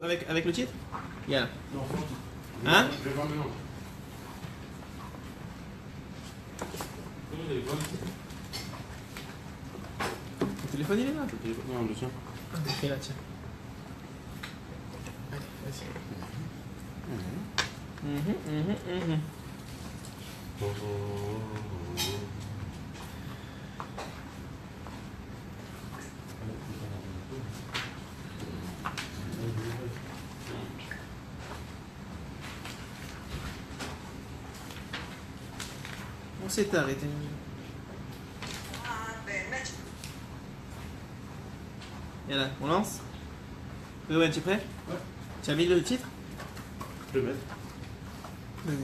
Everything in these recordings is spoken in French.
Avec le titre? Yalla. Non, Hein? je vais voir maintenant. Le téléphone il est là. Non, le tien. Ok, là, tiens. Allez, vas-y. On s'est arrêté. Yalla, on lance? Ruben, tu es prêt? Ouais. Tu as mis le titre? Je peux mettre. Vas-y.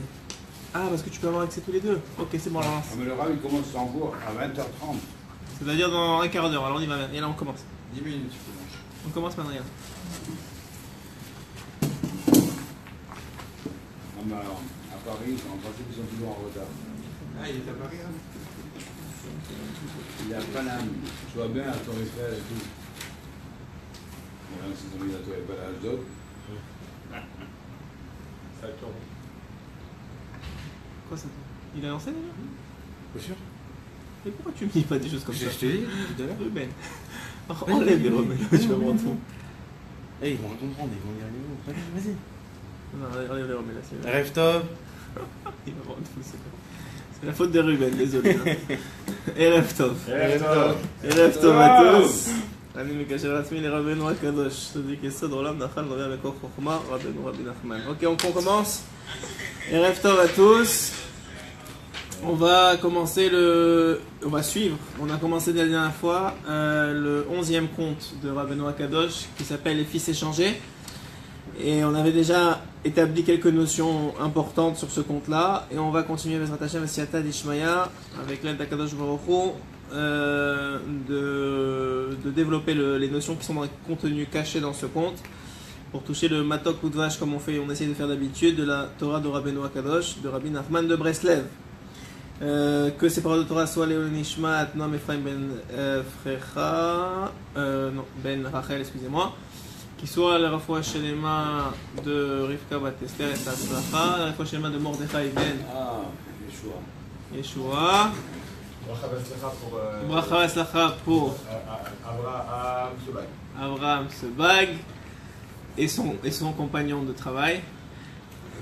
Ah, parce que tu peux avoir accès tous les deux. Ok, c'est bon, on lance. Ah, mais le rap, il commence en cours à 20h30. C'est-à-dire dans un quart d'heure. Alors on y va. Et là, on commence. 10 minutes, tu peux manger. On commence maintenant, regarde. Non, mais alors, à Paris, en principe, ils sont toujours en retard. Ah, il est à Paris, hein? Il y a Paname, tu vois bien à Torre Eiffel et tout. Bon, là, ils ont mis la Torre Eiffel à Asdod. Ça tourne. Quoi ça? Il a lancé déjà? Bien sûr. Mais pourquoi tu me dis pas des choses comme ça? Je t'ai dit tout à l'heure. Ruben. Enlève les Ruben, tu vas me rendre fou. Eh, ils vont comprendre, ils vont dire les mots. Vas-y. Non, enlève les Ruben là, c'est Rêve top. il va me rendre fou, c'est la faute de Ruben, désolé. Hein. Erev Tov. Rêve top. Erev Tov à tous. אני מקשר לעצמי לרבנו הקדוש, צדיק יסוד עולם נחל נובע מקור חוכמה, רבנו רבי נחמן. Ok, on commence. Erev Tov à tous. On va commencer on va suivre. On a commencé la dernière fois le 11e conte de Rabbeinu Akadosh qui s'appelle Les Fils échangés. Et on avait déjà établi quelques notions importantes sur ce conte-là. Et on va continuer avec Hashem et Siata d'Ishmaya avec l'aide d'Akadosh Baruch Hu, de développer les notions qui sont dans les contenus cachés dans ce conte pour toucher le matok ou vache comme on essaie de faire d'habitude de la Torah de Rabbeinu Akadosh, de Rabbi Nachman de Breslev. Que ces paroles de Torah soient Léon Nishmat, Noam Ephraim Ben Rachel, excusez-moi, qui soit la Refoua Shelema de Rivka Bat Esther et Saslacha, la Refoua Shelema de Mordechai Ben Ah, Yeshua. Yeshua, Bracha Aslacha pour Abraham Sebag et son compagnon de travail.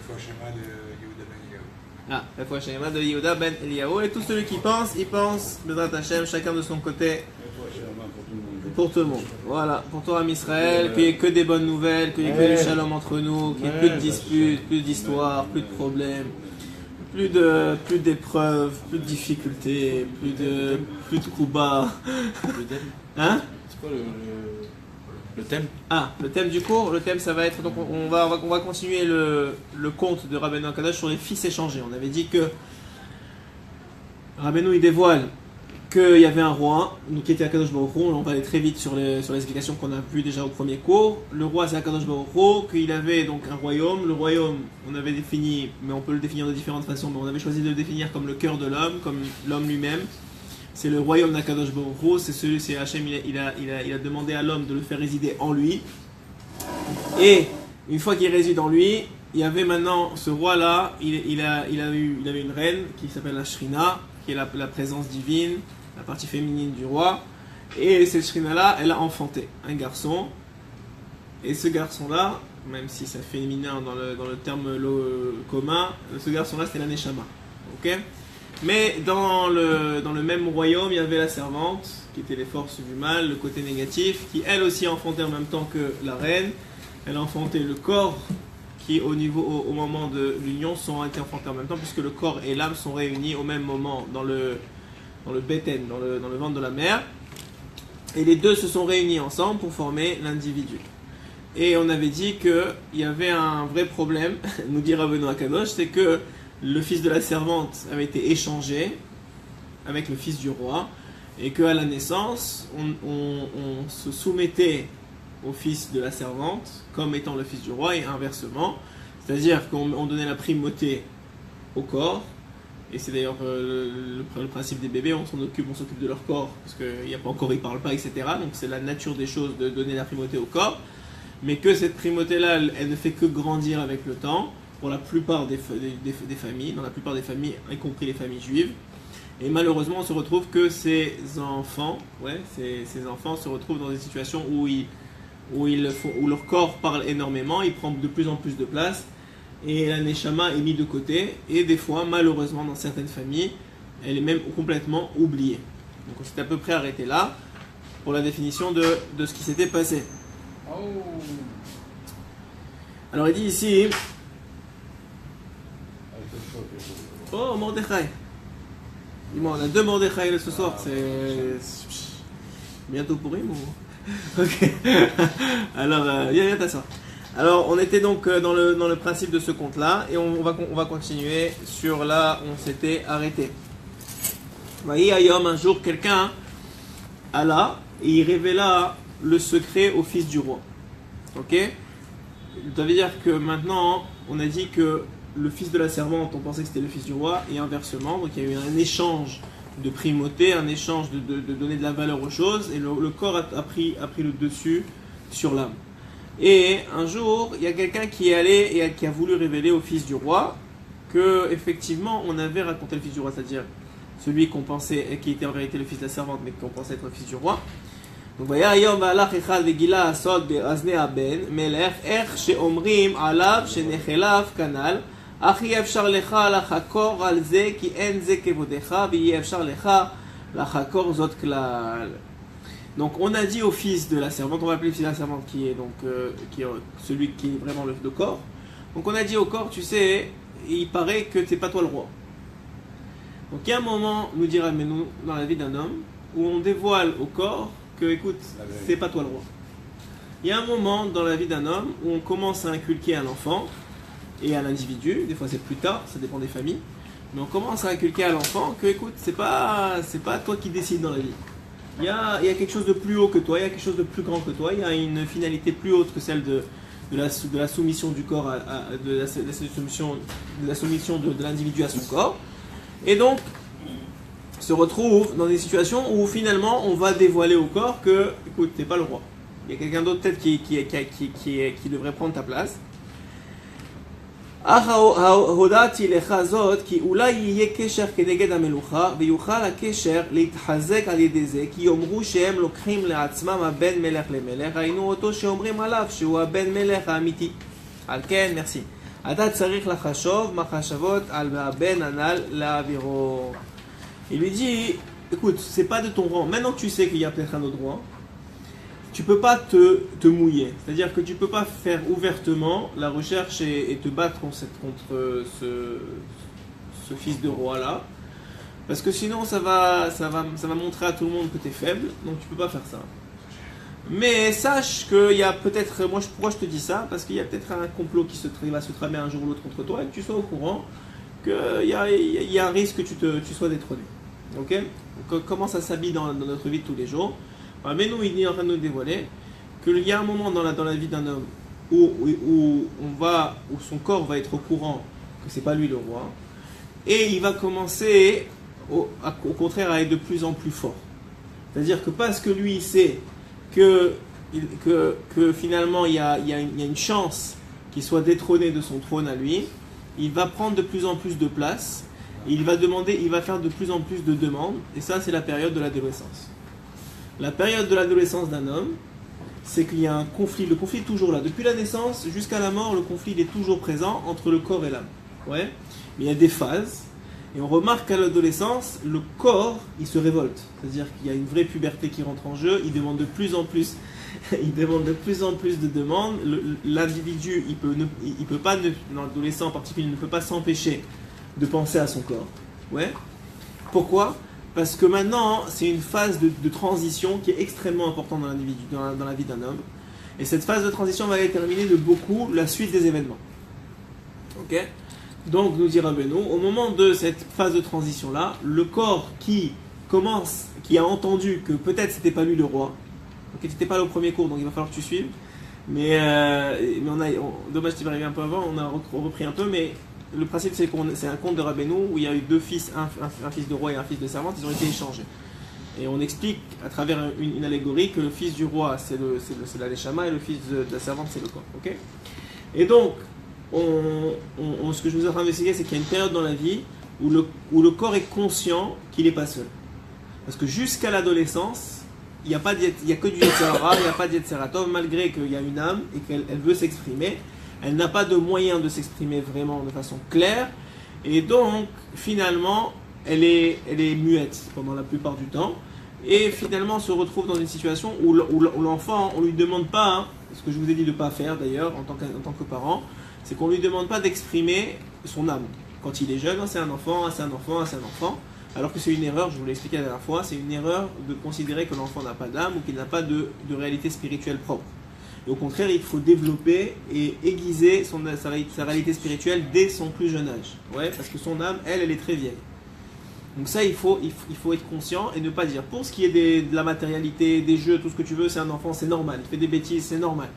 Le schéma de Yehuda Ben Eliyahu. Ah, la fois Shelema de Yehuda Ben Eliyahu. Et tous ceux qui pensent, ils pensent, Bezrat Hashem, chacun de son côté, pour tout le monde. Voilà, pour toi, Israël, qu'il n'y ait que des bonnes nouvelles, qu'il n'y ait que du shalom entre nous, qu'il n'y ait plus de disputes, plus d'histoires, plus de problèmes, plus d'épreuves, plus de difficultés, plus de coups bas. Le thème? Hein? C'est quoi le thème? Ah, le thème du cours, le thème ça va être, donc on va continuer le conte de Rabbeinu Akadosh sur les fils échangés. On avait dit que Rabbeinu il dévoile qu'il y avait un roi, qui était Akadosh Baruch Hu. On va aller très vite sur les explications qu'on a vues déjà au premier cours. Le roi c'est Akadosh Baruch Hu, qu'il avait donc un royaume. Le royaume, on avait défini, mais on peut le définir de différentes façons, mais on avait choisi de le définir comme le cœur de l'homme, comme l'homme lui-même. C'est le royaume d'Akadosh Baruch Hu, c'est Hachem, il a demandé à l'homme de le faire résider en lui. Et une fois qu'il réside en lui, il y avait maintenant ce roi-là, il avait une reine qui s'appelle la Shrina, qui est la présence divine, la partie féminine du roi. Et cette Shrina-là, elle a enfanté un garçon. Et ce garçon-là, même si c'est féminin dans le terme commun, ce garçon-là c'était la Neshama. Ok ? Mais dans le même royaume, il y avait la servante, qui était les forces du mal, le côté négatif, qui elle aussi enfantait en même temps que la reine. Elle enfantait le corps, qui au moment de l'union sont été enfantés en même temps, puisque le corps et l'âme sont réunis au même moment dans le béten, dans le ventre de la mère. Et les deux se sont réunis ensemble pour former l'individu. Et on avait dit qu'il y avait un vrai problème, nous dit Rabbeinu Akadosh, c'est que le fils de la servante avait été échangé avec le fils du roi, et qu'à la naissance, on se soumettait au fils de la servante comme étant le fils du roi, et inversement. C'est-à-dire qu'on donnait la primauté au corps, et c'est d'ailleurs le principe des bébés, on s'occupe de leur corps, parce qu'il n'y a pas encore, ils ne parlent pas, etc. Donc c'est la nature des choses de donner la primauté au corps. mais que cette primauté-là, elle ne fait que grandir avec le temps, pour la plupart des familles, dans la plupart des familles, y compris les familles juives. Et malheureusement, on se retrouve que ces enfants se retrouvent dans des situations où leur corps parle énormément, il prend de plus en plus de place, et la neshama est mise de côté, et des fois, malheureusement, dans certaines familles, elle est même complètement oubliée. Donc on s'est à peu près arrêté là, pour la définition de ce qui s'était passé. Alors il dit ici, oh Mordechai, dis-moi, on a 2 Mordechai ce soir, c'est bientôt pour lui ou... Ok, alors viens t'asseoir. Alors on était donc dans le principe de ce conte-là, et on va continuer sur là où on s'était arrêté. Un jour quelqu'un alla et il révéla le secret au fils du roi. Ok? Ça veut dire que maintenant, on a dit que le fils de la servante, on pensait que c'était le fils du roi, et inversement. Donc il y a eu un échange de primauté, un échange de donner de la valeur aux choses, et le corps a pris le dessus sur l'âme. Et un jour, il y a quelqu'un qui est allé et qui a voulu révéler au fils du roi que, effectivement, on avait raconté le fils du roi, c'est-à-dire celui qu'on pensait, qui était en vérité le fils de la servante, mais qu'on pensait être le fils du roi. Donc, voyez, donc on a dit au fils de la servante, on va appeler le fils de la servante qui est celui qui est vraiment le corps. Donc on a dit au corps, tu sais, il paraît que t'es pas toi le roi. Donc il y a un moment, nous dira mais nous dans la vie d'un homme, où on dévoile au corps que écoute, c'est pas toi le roi. Il y a un moment dans la vie d'un homme où on commence à inculquer à l'enfant et à l'individu, des fois c'est plus tard, ça dépend des familles, mais on commence à inculquer à l'enfant que écoute, c'est pas toi qui décides dans la vie. Il y a quelque chose de plus haut que toi, il y a quelque chose de plus grand que toi, il y a une finalité plus haute que celle de la soumission du corps, de la soumission de l'individu à son corps. Et donc, se retrouve dans des situations où finalement on va dévoiler au corps que, écoute, t'es pas le roi. Il y a quelqu'un d'autre peut-être qui devrait prendre ta place. הודעתי לך זאת כי אולי יהיה קשר כנגד המלוכה ויוכל הקשר להתחזק על ידי זה כי יאמרו שהם לוקחים לעצמם הבן מלך למלך ראינו אותו שאומרים עליו שהוא הבן מלך האמיתי על כן, merci. אתה צריך לחשוב מחשבות על הבן הנ"ל להעבירו. Il lui dit, écoute, c'est pas de ton rang, maintenant que tu sais qu'il y a peut-être un autre roi, tu peux pas te mouiller. C'est-à-dire que tu peux pas faire ouvertement la recherche et te battre contre ce fils de roi-là. Parce que sinon, ça va montrer à tout le monde que tu es faible. Donc tu peux pas faire ça. Mais sache qu'il y a peut-être... Pourquoi je te dis ça? Parce qu'il y a peut-être un complot qui va se tramer un jour ou l'autre contre toi et que tu sois au courant qu'il y a un risque que tu sois détrôné. Ok? Donc, comment ça s'habille dans notre vie de tous les jours? Mais nous, il est en train de nous dévoiler qu'il y a un moment dans la vie d'un homme où son corps va être au courant que c'est pas lui le roi, et il va commencer au contraire à être de plus en plus fort. C'est-à-dire que parce que lui il sait que finalement il y a une chance qu'il soit détrôné de son trône à lui, il va prendre de plus en plus de place, et il va faire de plus en plus de demandes, et ça c'est la période de l'adolescence. La période de l'adolescence d'un homme, c'est qu'il y a un conflit. Le conflit est toujours là. Depuis la naissance jusqu'à la mort, le conflit il est toujours présent entre le corps et l'âme. Ouais. Mais il y a des phases. Et on remarque qu'à l'adolescence, le corps, il se révolte. C'est-à-dire qu'il y a une vraie puberté qui rentre en jeu. Il demande de plus en plus. Il demande de plus en plus de demandes. L'individu, il peut pas, l'adolescent en particulier, il ne peut pas s'empêcher de penser à son corps. Ouais. Pourquoi ? Parce que maintenant, c'est une phase de transition qui est extrêmement importante dans l'individu, dans la vie d'un homme. Et cette phase de transition va déterminer de beaucoup la suite des événements. Ok ? Donc, nous dira Beno, au moment de cette phase de transition-là, le corps qui a entendu que peut-être c'était pas lui le roi, ok, tu n'étais pas là au premier cours, donc il va falloir que tu suives. Mais dommage, tu vas arriver un peu avant, on a repris un peu, mais le principe c'est un conte de Rabbeinu où il y a eu deux fils, un fils de roi et un fils de servante, ils ont été échangés. Et on explique à travers une allégorie que le fils du roi c'est la Neshama et le fils de la servante c'est le corps. Okay, et donc, ce que je vous ai en train d'expliquer, c'est qu'il y a une période dans la vie où le corps est conscient qu'il n'est pas seul. Parce que jusqu'à l'adolescence, il n'y a que du Yetzirah, il n'y a pas de Yetziratov, malgré qu'il y a une âme et qu'elle veut s'exprimer. Elle n'a pas de moyen de s'exprimer vraiment de façon claire. Et donc, finalement, elle est muette pendant la plupart du temps. Et finalement, on se retrouve dans une situation où l'enfant, on ne lui demande pas, hein, ce que je vous ai dit de ne pas faire d'ailleurs en tant que parent, c'est qu'on ne lui demande pas d'exprimer son âme. Quand il est jeune, c'est un enfant, c'est un enfant, c'est un enfant. Alors que c'est une erreur, je vous l'ai expliqué la dernière fois, c'est une erreur de considérer que l'enfant n'a pas d'âme ou qu'il n'a pas de réalité spirituelle propre. Et au contraire, il faut développer et aiguiser sa réalité spirituelle dès son plus jeune âge. Ouais, parce que son âme, elle est très vieille. Donc ça, il faut être conscient et ne pas dire. Pour ce qui est de la matérialité, des jeux, tout ce que tu veux, c'est un enfant, c'est normal. Il fait des bêtises, c'est normal.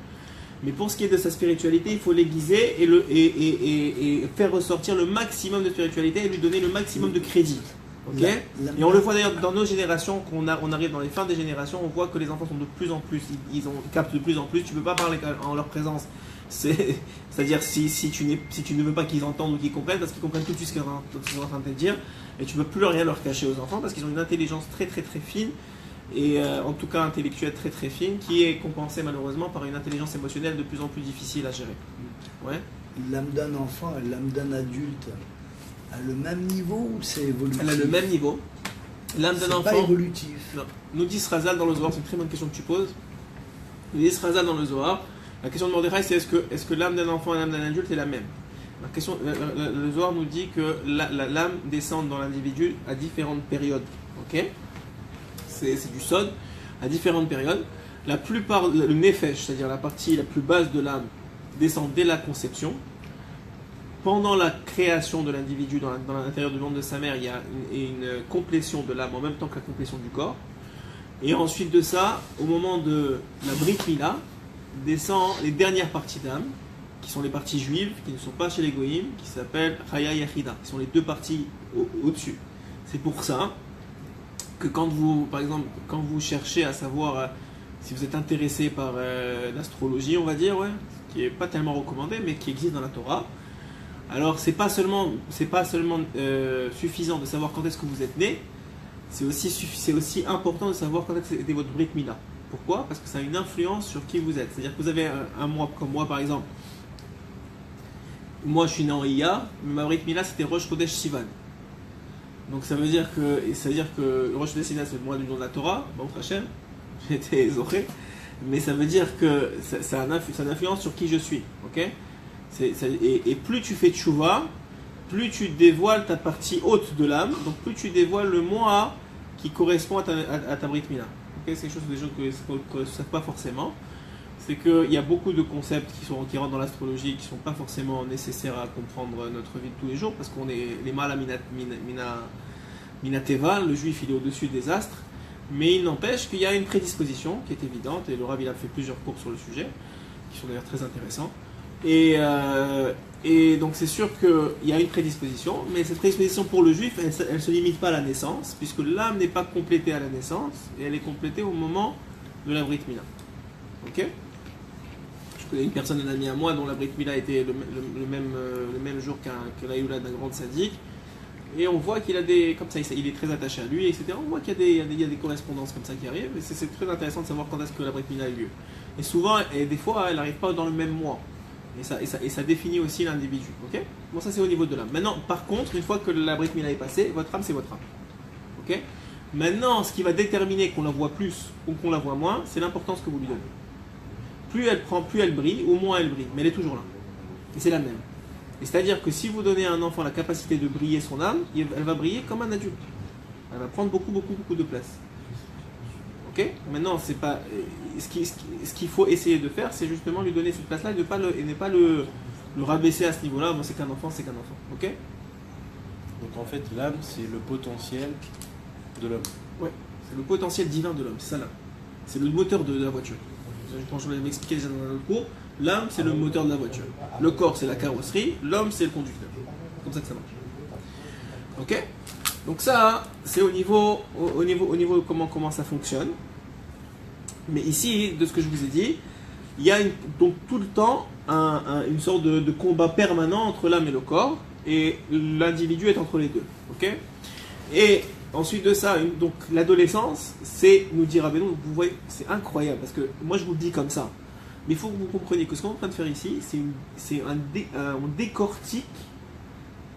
Mais pour ce qui est de sa spiritualité, il faut l'aiguiser et faire ressortir le maximum de spiritualité et lui donner le maximum de crédit. Okay, et on le voit d'ailleurs dans nos générations, on arrive dans les fins des générations, on voit que les enfants sont de plus en plus, ils captent de plus en plus, tu ne peux pas parler en leur présence, c'est-à-dire si tu ne veux pas qu'ils entendent ou qu'ils comprennent, parce qu'ils comprennent tout de suite ce qu'ils sont en train de te dire, et tu ne peux plus rien leur cacher aux enfants, parce qu'ils ont une intelligence très très très fine, et en tout cas intellectuelle très très fine, qui est compensée malheureusement par une intelligence émotionnelle de plus en plus difficile à gérer. Ouais. L'âme d'un enfant et l'âme d'un adulte a le même niveau ou c'est évolutif? Elle a le même niveau. L'âme d'un enfant. C'est pas évolutif. Non. Nous dit Srazal dans le Zohar, c'est une très bonne question que tu poses. Nous dit Srazal dans le Zohar, la question de Mordechai c'est est-ce que l'âme d'un enfant et l'âme d'un adulte est la même? La question, le Zohar nous dit que l'âme descend dans l'individu à différentes périodes. Ok, c'est du sod à différentes périodes. La plupart, le nefesh, c'est-à-dire la partie la plus basse de l'âme, descend dès la conception. Pendant la création de l'individu dans l'intérieur du ventre de sa mère, il y a une complétion de l'âme en même temps que la complétion du corps. Et ensuite de ça, au moment de la Brit Mila, descend les dernières parties d'âme, qui sont les parties juives, qui ne sont pas chez les Goïm, qui s'appellent Chaya Yachida, qui sont les deux parties au-dessus. C'est pour ça que quand vous, par exemple, quand vous cherchez à savoir si vous êtes intéressé par l'astrologie, on va dire, ouais, qui n'est pas tellement recommandé, mais qui existe dans la Torah, alors c'est pas seulement suffisant de savoir quand est-ce que vous êtes né, c'est aussi important de savoir quand est-ce que c'était votre Brit Mila. Pourquoi? Parce que ça a une influence sur qui vous êtes. C'est-à-dire que vous avez un mois comme moi par exemple. Moi je suis né en Iyar, mais ma Brit Mila c'était Rosh Chodesh Sivan. Donc ça veut dire que Rosh Chodesh Sivan c'est le mois du nom de la Torah, bon Hachem, j'étais zoré, mais ça veut dire que ça a une influence sur qui je suis. Ok? Et plus tu fais tchouva, plus tu dévoiles ta partie haute de l'âme, donc plus tu dévoiles le moi qui correspond à ta Brit Mila. Okay, c'est quelque chose que les gens ne savent pas forcément. C'est qu'il y a beaucoup de concepts qui rentrent dans l'astrologie qui ne sont pas forcément nécessaires à comprendre notre vie de tous les jours, parce qu'on est les Mala Minateva, le juif il est au-dessus des astres, mais il n'empêche qu'il y a une prédisposition qui est évidente, et le Rav il a fait plusieurs cours sur le sujet, qui sont d'ailleurs très intéressants. Et donc c'est sûr qu'il y a une prédisposition, mais cette prédisposition pour le juif, elle ne se limite pas à la naissance, puisque l'âme n'est pas complétée à la naissance, et elle est complétée au moment de la Brit Mila. Ok? Je connais une personne, un ami à moi, dont la Brit Mila était le même jour que la Youla d'un grand sadique, et on voit qu'il a comme ça, il est très attaché à lui, etc. On voit qu'il y a des correspondances comme ça qui arrivent, et c'est très intéressant de savoir quand est-ce que la Brit Mila a eu lieu. Et souvent, et des fois, elle n'arrive pas dans le même mois. Et ça définit aussi l'individu. Ok? Bon, ça c'est au niveau de l'âme. Maintenant, par contre, une fois que la Brit Mila est passée, votre âme c'est votre âme. Ok? Maintenant, ce qui va déterminer qu'on la voit plus ou qu'on la voit moins, c'est l'importance que vous lui donnez. Plus elle brille, ou moins elle brille. Mais elle est toujours là. Et c'est la même. Et c'est-à-dire que si vous donnez à un enfant la capacité de briller son âme, elle va briller comme un adulte. Elle va prendre beaucoup de place. Ok? Maintenant, c'est pas ce qu'il faut essayer de faire, c'est justement lui donner cette place-là et ne pas le rabaisser à ce niveau-là. Bon, c'est qu'un enfant, c'est qu'un enfant. Ok? Donc en fait, l'âme, c'est le potentiel de l'homme. Ouais, c'est le potentiel divin de l'homme, c'est ça l'âme. C'est le moteur de la voiture. Quand je l'avais expliqué déjà dans un autre cours, l'âme, c'est le moteur de la voiture. Le corps, c'est la carrosserie. L'homme, c'est le conducteur. C'est comme ça que ça marche. Ok? Donc ça, c'est au niveau de comment ça fonctionne. Mais ici, de ce que je vous ai dit, il y a donc tout le temps une sorte de combat permanent entre l'âme et le corps, et l'individu est entre les deux. Ok? Et ensuite de ça, donc l'adolescence, c'est, nous dit Rabbeinu, vous voyez, c'est incroyable, parce que moi je vous le dis comme ça, mais il faut que vous compreniez que ce qu'on est en train de faire ici, on décortique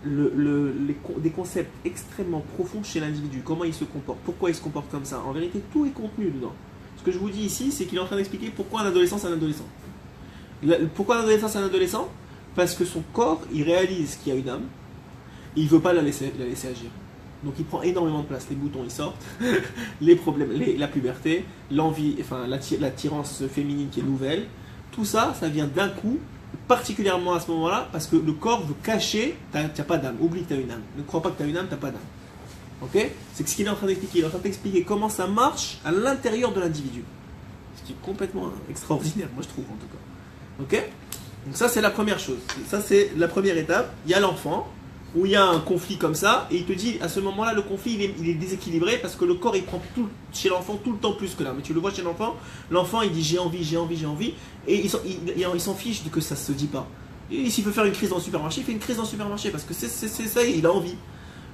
des concepts extrêmement profonds chez l'individu, comment il se comporte, pourquoi il se comporte comme ça. En vérité, tout est contenu dedans. Ce que je vous dis ici, c'est qu'il est en train d'expliquer pourquoi un adolescent c'est un adolescent. Pourquoi un adolescent c'est un adolescent? Parce que son corps, il réalise qu'il y a une âme, et il ne veut pas la laisser agir. Donc il prend énormément de place, les boutons ils sortent, les problèmes, la puberté, l'envie, enfin l'attirance féminine qui est nouvelle, tout ça, ça vient d'un coup, particulièrement à ce moment-là, parce que le corps veut cacher, tu n'as pas d'âme, oublie que tu as une âme, ne crois pas que tu as une âme, tu n'as pas d'âme. Ok? C'est ce qu'il est en train d'expliquer, il est en train d'expliquer comment ça marche à l'intérieur de l'individu. Ce qui est complètement extraordinaire, moi je trouve en tout cas. Ok? Donc ça c'est la première chose, ça c'est la première étape, il y a l'enfant, où il y a un conflit comme ça, et il te dit, à ce moment-là, le conflit, il est déséquilibré, parce que le corps, il prend tout, chez l'enfant tout le temps plus que là. Mais tu le vois chez l'enfant, il dit j'ai envie, et il s'en fiche de que ça se dit pas. Et s'il veut faire une crise dans le supermarché, il fait une crise dans le supermarché, parce que c'est ça, il a envie.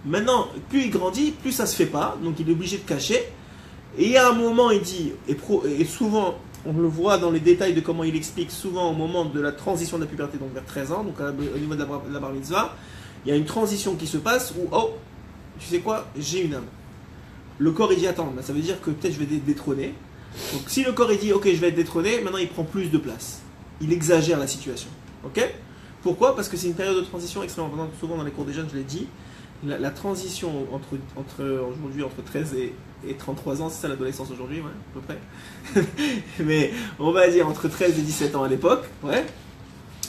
Maintenant, plus il grandit, plus ça se fait pas, donc il est obligé de cacher, et il y a un moment, il dit, et souvent, on le voit dans les détails de comment il explique, souvent au moment de la transition de la puberté, donc vers 13 ans, donc au niveau de la bar mitzvah, il y a une transition qui se passe où, oh, tu sais quoi, j'ai une âme. Le corps il dit attends, ça veut dire que peut-être je vais être détrôné. Donc si le corps il dit ok je vais être détrôné, maintenant il prend plus de place. Il exagère la situation. Ok? Pourquoi? Parce que c'est une période de transition extrêmement importante. Souvent dans les cours des jeunes je l'ai dit, la transition aujourd'hui entre 13 et 33 ans, c'est ça l'adolescence aujourd'hui, ouais, à peu près. Mais on va dire entre 13 et 17 ans à l'époque, ouais,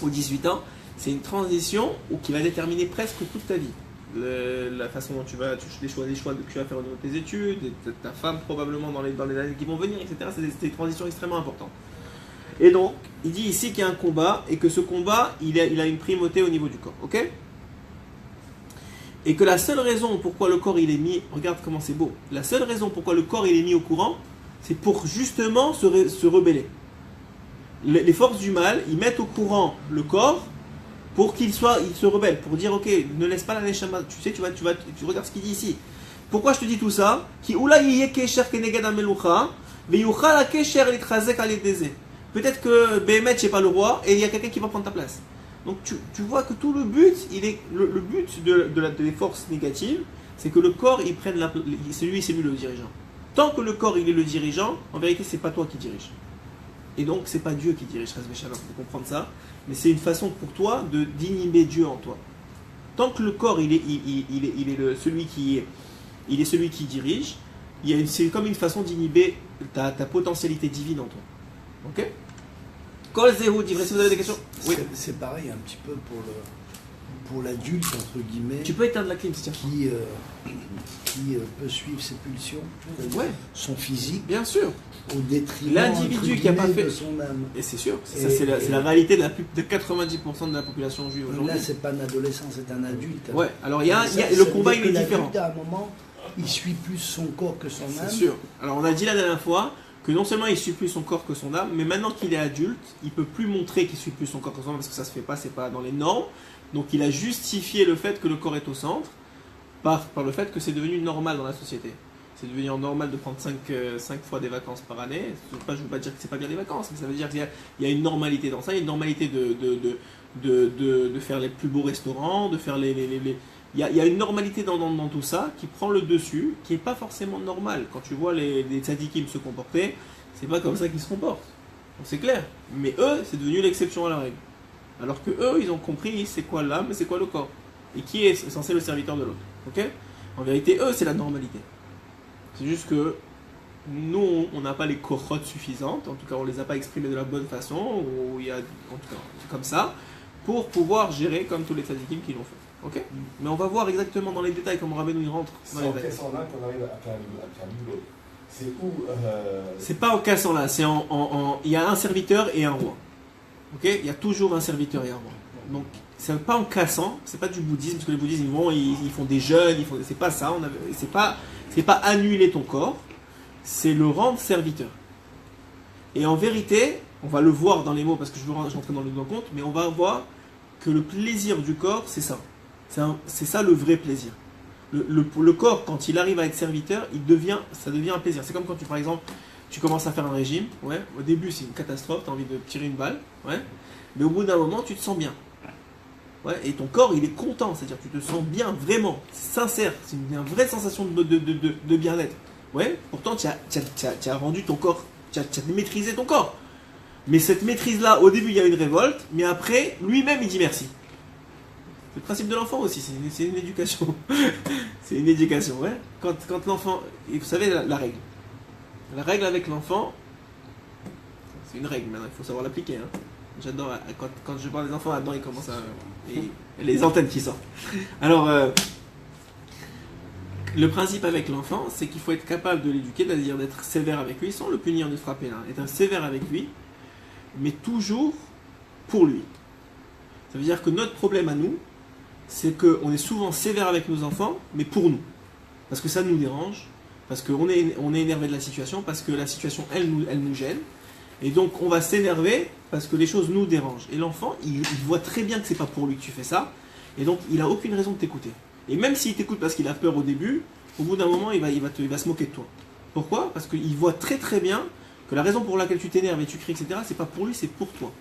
ou 18 ans. C'est une transition qui va déterminer presque toute ta vie. La façon dont les choix que tu vas faire au niveau de tes études, ta femme probablement dans les années qui vont venir, etc. C'est des transitions extrêmement importantes. Et donc, il dit ici qu'il y a un combat, et que ce combat, il a une primauté au niveau du corps. Ok? Et que la seule raison pourquoi le corps il est mis, regarde comment c'est beau, la seule raison pourquoi le corps il est mis au courant, c'est pour justement se rebeller. Les forces du mal, ils mettent au courant le corps, pour qu'il se rebelle, pour dire ok, ne laisse pas la neshama, tu sais, tu regardes ce qu'il dit ici. Pourquoi je te dis tout ça? Peut-être que Béhémet c'est pas le roi et il y a quelqu'un qui va prendre ta place. Donc tu vois que tout le but, le but des forces négatives, c'est que le corps il prenne c'est lui le dirigeant. Tant que le corps il est le dirigeant, en vérité c'est pas toi qui dirige. Et donc c'est pas Dieu qui dirige, il faut comprendre ça. Mais c'est une façon pour toi d'inhiber Dieu en toi. Tant que le corps il est celui qui dirige, c'est comme une façon d'inhiber ta potentialité divine en toi. Ok? Kol Zehou, si vous avez des questions? Oui. C'est pareil un petit peu pour l'adulte, entre guillemets. Tu peux éteindre la clim, si qui peut suivre ses pulsions, ouais. Son physique. Bien sûr. Au détriment l'individu qui n'a pas fait de son âme. Et c'est sûr, c'est la réalité de 90% de la population juive aujourd'hui. Là, c'est pas un adolescent, c'est un adulte. Ouais, alors le combat il est différent. À un moment, il suit plus son corps que son âme. C'est sûr. Alors on a dit la dernière fois que non seulement il suit plus son corps que son âme, mais maintenant qu'il est adulte, il peut plus montrer qu'il suit plus son corps que son âme parce que ça se fait pas, c'est pas dans les normes. Donc il a justifié le fait que le corps est au centre par le fait que c'est devenu normal dans la société. C'est devenu normal de prendre 5 fois des vacances par année. Je ne veux pas dire que c'est pas bien des vacances, mais ça veut dire qu'il y a une normalité dans ça. Il y a une normalité de faire les plus beaux restaurants, de faire il y a une normalité dans tout ça qui prend le dessus, qui n'est pas forcément normale. Quand tu vois les tzadikim se comporter, c'est pas comme ça qu'ils se comportent. Donc c'est clair. Mais eux, c'est devenu l'exception à la règle. Alors que eux, ils ont compris c'est quoi l'âme et c'est quoi le corps. Et qui est censé le serviteur de l'autre. Ok? En vérité, eux, c'est la normalité. C'est juste que nous, on n'a pas les kohot suffisantes, en tout cas on ne les a pas exprimées de la bonne façon, ou il y a, en tout cas, comme ça, pour pouvoir gérer comme tous les tzadikim qui l'ont fait. Ok? Mais on va voir exactement dans les détails comment Rabbeinu il rentre dans les détails. C'est en là qu'on arrive à faire le boulot. C'est où C'est pas au cas sans là, il y a un serviteur et un roi. Ok? Il y a toujours un serviteur et un roi. Donc, c'est pas en cassant, c'est pas du bouddhisme, parce que les bouddhistes ils font des jeûnes, c'est pas ça, c'est pas annuler ton corps, c'est le rendre serviteur. Et en vérité, on va le voir dans les mots, parce que je veux rentrer dans le compte, mais on va voir que le plaisir du corps, c'est ça. C'est ça le vrai plaisir. Le corps, quand il arrive à être serviteur, ça devient un plaisir. C'est comme quand par exemple, tu commences à faire un régime, ouais, au début c'est une catastrophe, tu as envie de tirer une balle, ouais, mais au bout d'un moment, tu te sens bien. Ouais, et ton corps, il est content, c'est-à-dire tu te sens bien, vraiment, c'est sincère, c'est une vraie sensation de bien-être. Ouais, pourtant, tu as rendu ton corps, tu as maîtrisé ton corps. Mais cette maîtrise-là, au début, il y a une révolte, mais après, lui-même, il dit merci. C'est le principe de l'enfant aussi, c'est une éducation. C'est une éducation, ouais. Quand l'enfant... Et vous savez, la règle. La règle avec l'enfant, c'est une règle, maintenant, il faut savoir l'appliquer. Hein. J'adore, quand je parle des enfants, là-dedans, ils commencent à... Et les antennes qui sortent. Alors, le principe avec l'enfant, c'est qu'il faut être capable de l'éduquer, c'est-à-dire d'être sévère avec lui, sans le punir, de frapper, là. Être sévère avec lui, mais toujours pour lui. Ça veut dire que notre problème à nous, c'est qu'on est souvent sévère avec nos enfants, mais pour nous. Parce que ça nous dérange, parce qu'on est énervé de la situation, parce que la situation, elle nous gêne. Et donc, on va s'énerver parce que les choses nous dérangent. Et l'enfant, il voit très bien que c'est pas pour lui que tu fais ça. Et donc, il a aucune raison de t'écouter. Et même s'il t'écoute parce qu'il a peur au début, au bout d'un moment, il va se moquer de toi. Pourquoi ? Parce qu'il voit très très bien que la raison pour laquelle tu t'énerves et tu cries, etc., c'est pas pour lui, c'est pour toi.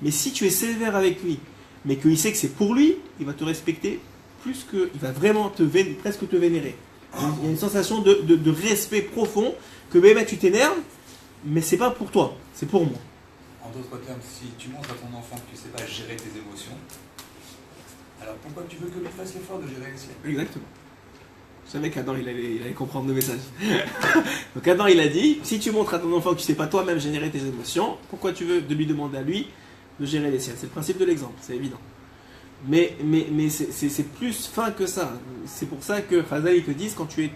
Mais si tu es sévère avec lui, mais qu'il sait que c'est pour lui, il va te respecter plus que... Il va vraiment presque te vénérer. Il y a une sensation de respect profond que tu t'énerves, mais c'est pas pour toi, c'est pour moi. En d'autres termes, si tu montres à ton enfant que tu sais pas gérer tes émotions, alors pourquoi tu veux que lui fasse l'effort de gérer les siennes ? Exactement. Je savais qu'Adam il allait comprendre le message. Donc Adam il a dit, si tu montres à ton enfant que tu sais pas toi-même gérer tes émotions, pourquoi tu veux de lui demander à lui de gérer les siennes ? C'est le principe de l'exemple, c'est évident. Mais c'est plus fin que ça. C'est pour ça que Chazal ils te disent quand tu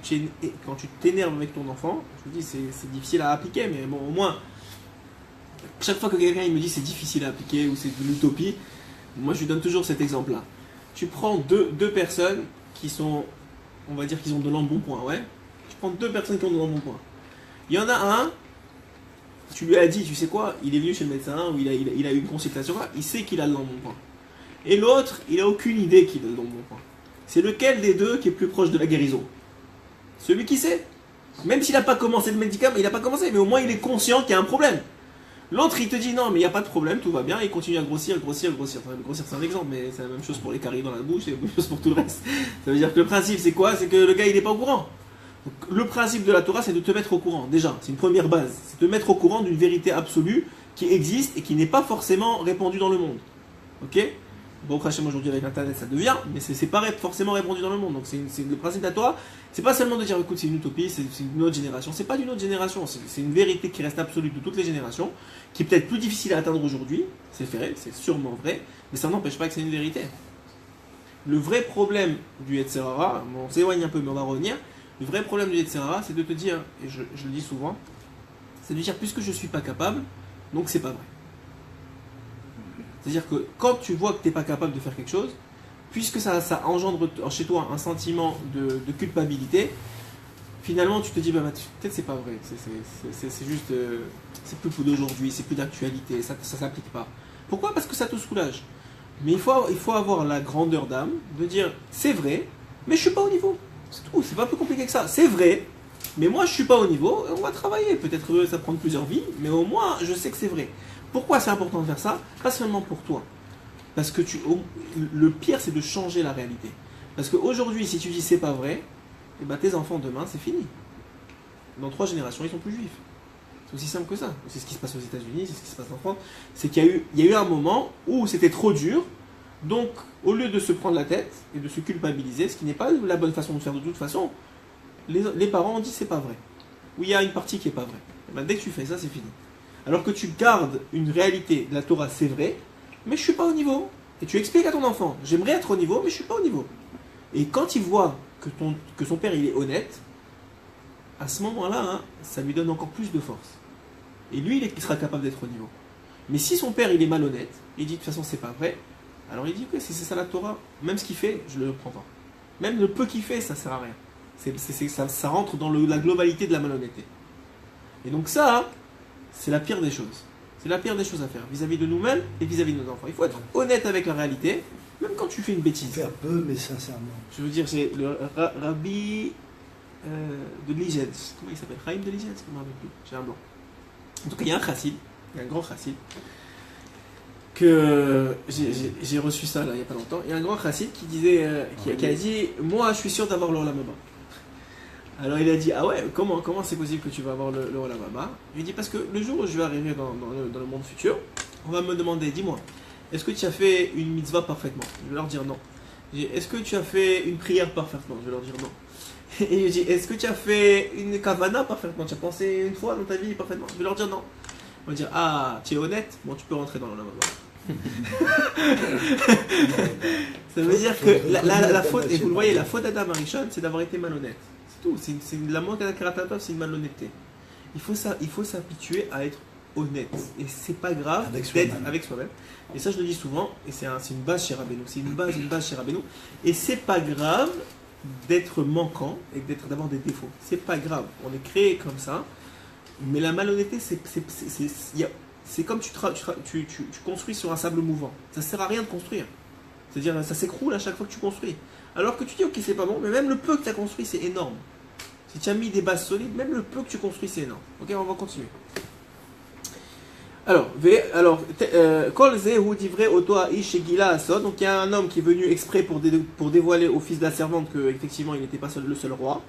t'énerves avec ton enfant, je te dis c'est difficile à appliquer, mais bon au moins chaque fois que quelqu'un il me dit c'est difficile à appliquer ou c'est de l'utopie, moi je lui donne toujours cet exemple-là. Tu prends deux personnes qui sont, on va dire qu'ils ont de l'embonpoint, ouais. Tu prends deux personnes qui ont de l'embonpoint. Il y en a un, tu lui as dit, tu sais quoi, il est venu chez le médecin ou il a eu une consultation, il sait qu'il a de l'embonpoint. Et l'autre, il n'a aucune idée qu'il a de l'embonpoint. C'est lequel des deux qui est plus proche de la guérison ? Celui qui sait. Même s'il n'a pas commencé le médicament, il n'a pas commencé, mais au moins il est conscient qu'il y a un problème. L'autre, il te dit non, mais il n'y a pas de problème, tout va bien, il continue à grossir. Enfin, grossir, c'est un exemple, mais c'est la même chose pour les caries dans la bouche, c'est la même chose pour tout le reste. Ça veut dire que le principe, c'est quoi ? C'est que le gars, il n'est pas au courant. Donc, le principe de la Torah, c'est de te mettre au courant, déjà. C'est une première base. C'est de te mettre au courant d'une vérité absolue qui existe et qui n'est pas forcément répandue dans le monde. Ok ? Bon, Hachem aujourd'hui avec Internet, ça devient, mais c'est pas forcément répandu dans le monde. Donc, c'est le principe de la Torah. C'est pas seulement de dire, écoute, c'est une utopie, c'est une autre génération. C'est pas d'une autre génération. C'est une vérité qui reste absolue de toutes les générations, qui est peut-être plus difficile à atteindre aujourd'hui. C'est vrai, c'est sûrement vrai, mais ça n'empêche pas que c'est une vérité. Le vrai problème du Yetzer Hara, on s'éloigne un peu, mais on va revenir. Le vrai problème du Yetzer Hara, c'est de te dire, et je le dis souvent, c'est de dire, puisque je suis pas capable, donc c'est pas vrai. C'est-à-dire que quand tu vois que tu n'es pas capable de faire quelque chose, puisque ça engendre chez toi un sentiment de culpabilité, finalement tu te dis, peut-être c'est pas vrai, c'est juste, c'est plus d'aujourd'hui, c'est plus d'actualité, ça s'applique pas. Pourquoi ? Parce que ça te soulage. Mais il faut avoir la grandeur d'âme de dire, c'est vrai, mais je suis pas au niveau. C'est tout, c'est pas plus compliqué que ça. C'est vrai, mais moi je suis pas au niveau, on va travailler. Peut-être que ça prend plusieurs vies, mais au moins je sais que c'est vrai. Pourquoi c'est important de faire ça ? Pas seulement pour toi. Parce que le pire, c'est de changer la réalité. Parce qu'aujourd'hui, si tu dis c'est pas vrai, et tes enfants demain, c'est fini. Dans 3 générations, ils sont plus juifs. C'est aussi simple que ça. C'est ce qui se passe aux États-Unis, c'est ce qui se passe en France. C'est qu'il y a eu un moment où c'était trop dur. Donc, au lieu de se prendre la tête et de se culpabiliser, ce qui n'est pas la bonne façon de faire de toute façon, les parents ont dit c'est pas vrai. Ou il y a une partie qui est pas vraie. Dès que tu fais ça, c'est fini. Alors que tu gardes une réalité de la Torah, c'est vrai, mais je suis pas au niveau. Et tu expliques à ton enfant, j'aimerais être au niveau, mais je suis pas au niveau. Et quand il voit que son père il est honnête, à ce moment-là, ça lui donne encore plus de force. Et lui, il sera capable d'être au niveau. Mais si son père il est malhonnête, il dit de toute façon c'est pas vrai, Alors il dit que si c'est ça la Torah, même ce qu'il fait, je le prends pas. Même le peu qu'il fait, ça sert à rien. Ça rentre dans la globalité de la malhonnêteté. Et donc ça, c'est la pire des choses. C'est la pire des choses à faire vis-à-vis de nous-mêmes et vis-à-vis de nos enfants. Il faut être honnête avec la réalité, même quand tu fais une bêtise. Faire peu, mais sincèrement. Je veux dire, c'est le rabbi de Ligetz. Comment il s'appelle? Chaim de Ligetz? Je ne me rappelle plus. J'ai un blanc. En tout cas, il y a un chassid, il y a un grand chassid, que j'ai reçu ça là, il n'y a pas longtemps. Il y a un grand chassid qui disait, qui a dit, moi je suis sûr d'avoir le Olam Haba. Alors il a dit, ah ouais, comment c'est possible que tu vas avoir le Olam Haba? Il dit, parce que le jour où je vais arriver dans le monde futur, on va me demander, dis-moi, est-ce que tu as fait une mitzvah parfaitement? Je vais leur dire non. Est-ce que tu as fait une prière parfaitement? Je vais leur dire non. Et il dit, est-ce que tu as fait une kavana parfaitement? Tu as pensé une fois dans ta vie parfaitement? Je vais leur dire non. On va dire, ah, tu es honnête? Bon, tu peux rentrer dans l'Olam Haba. Ça veut dire que la faute, et vous le voyez, la faute d'Adam Arishon, c'est d'avoir été malhonnête. C'est tout. C'est la manque à la karatatov, c'est une malhonnêteté. Il faut s'habituer à être honnête. Et c'est pas grave d'être avec soi-même. Et ça, je le dis souvent, et c'est une base chez Rabbeinu. C'est une base chez Rabbeinu. Et c'est pas grave d'être manquant et d'avoir des défauts. C'est pas grave. On est créé comme ça. Mais la malhonnêteté, c'est comme tu construis sur un sable mouvant. Ça sert à rien de construire. C'est-à-dire, ça s'écroule à chaque fois que tu construis. Alors que tu dis, ok, c'est pas bon, mais même le peu que tu as construit, c'est énorme. Si tu as mis des bases solides, même le peu que tu construis, c'est énorme. Ok, on va continuer. Alors, Kol Zehu divrei oto ha'ish shegila asod. Donc il y a un homme qui est venu exprès pour dévoiler au fils de la servante que effectivement il n'était pas le seul roi.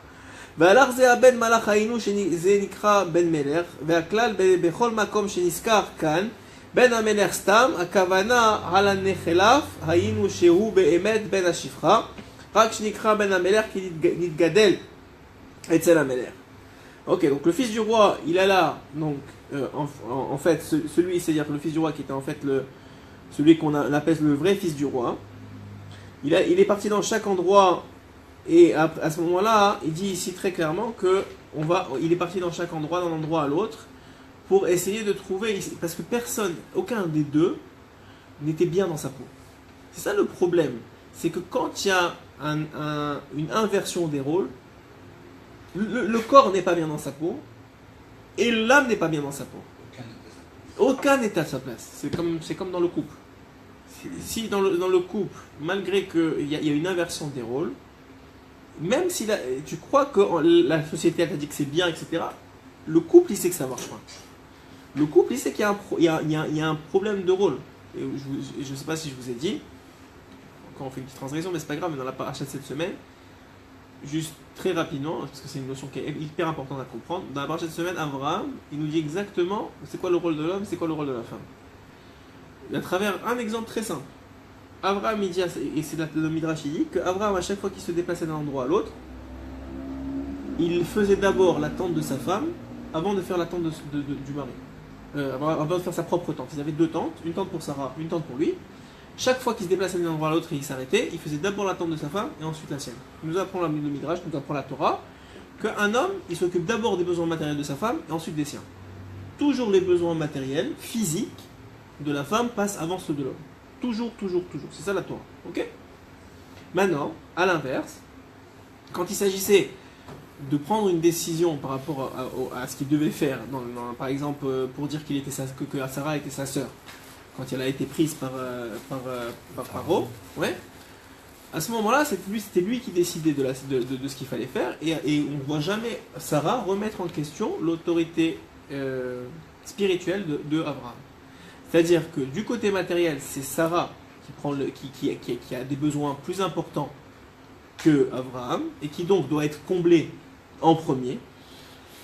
והלך זה הבן מלאך היינו שזה נקרא בן מלך, והכלל בכל מקום שנזכר כאן, בן המלך סתם, הכוונה על הנחלף, היינו שהוא באמת בן השפחה, רק שנקרא בן המלך כי נתגדל אצל המלך. Ok, donc le fils du roi, il est là, donc en fait, celui, c'est-à-dire le fils du roi qui était en fait celui qu'on appelle le vrai fils du roi, il est parti dans chaque endroit. Et à ce moment-là, il dit ici très clairement il est parti dans chaque endroit, d'un endroit à l'autre, pour essayer de trouver, parce que aucun des deux n'était bien dans sa peau. C'est ça le problème, c'est que quand il y a une inversion des rôles, le corps n'est pas bien dans sa peau, et l'âme n'est pas bien dans sa peau. Aucun n'est à sa place. C'est comme dans le couple. Si dans le couple, malgré qu'il y a une inversion des rôles, même si tu crois que la société t'a dit que c'est bien, etc., le couple, il sait que ça marche pas. Le couple, il sait qu'il y a un problème de rôle. Et je ne sais pas si je vous ai dit, encore on fait une petite transgression, mais c'est pas grave, mais dans la paracha de cette semaine, juste très rapidement, parce que c'est une notion qui est hyper importante à comprendre, dans la paracha de cette semaine, Abraham, il nous dit exactement c'est quoi le rôle de l'homme, c'est quoi le rôle de la femme. Et à travers un exemple très simple. Abraham, il dit, et c'est le Midrash, il dit qu'Abraham, à chaque fois qu'il se déplaçait d'un endroit à l'autre, il faisait d'abord la tente de sa femme avant de faire la tente du mari. Avant de faire sa propre tente. Ils avaient deux tentes, une tente pour Sarah, une tente pour lui. Chaque fois qu'il se déplaçait d'un endroit à l'autre et il s'arrêtait, il faisait d'abord la tente de sa femme et ensuite la sienne. Il nous apprend le Midrash, nous apprend la Torah, qu'un homme, il s'occupe d'abord des besoins matériels de sa femme et ensuite des siens. Toujours les besoins matériels, physiques, de la femme passent avant ceux de l'homme. Toujours. C'est ça la Torah. Ok? Maintenant, à l'inverse, quand il s'agissait de prendre une décision par rapport à ce qu'il devait faire, par exemple pour dire que Sarah était sa sœur, quand elle a été prise par Paro, ouais, à ce moment-là, c'était lui qui décidait de ce qu'il fallait faire, et on ne voit jamais Sarah remettre en question l'autorité spirituelle de Abraham. C'est-à-dire que du côté matériel, c'est Sarah qui a des besoins plus importants que Abraham et qui donc doit être comblé en premier.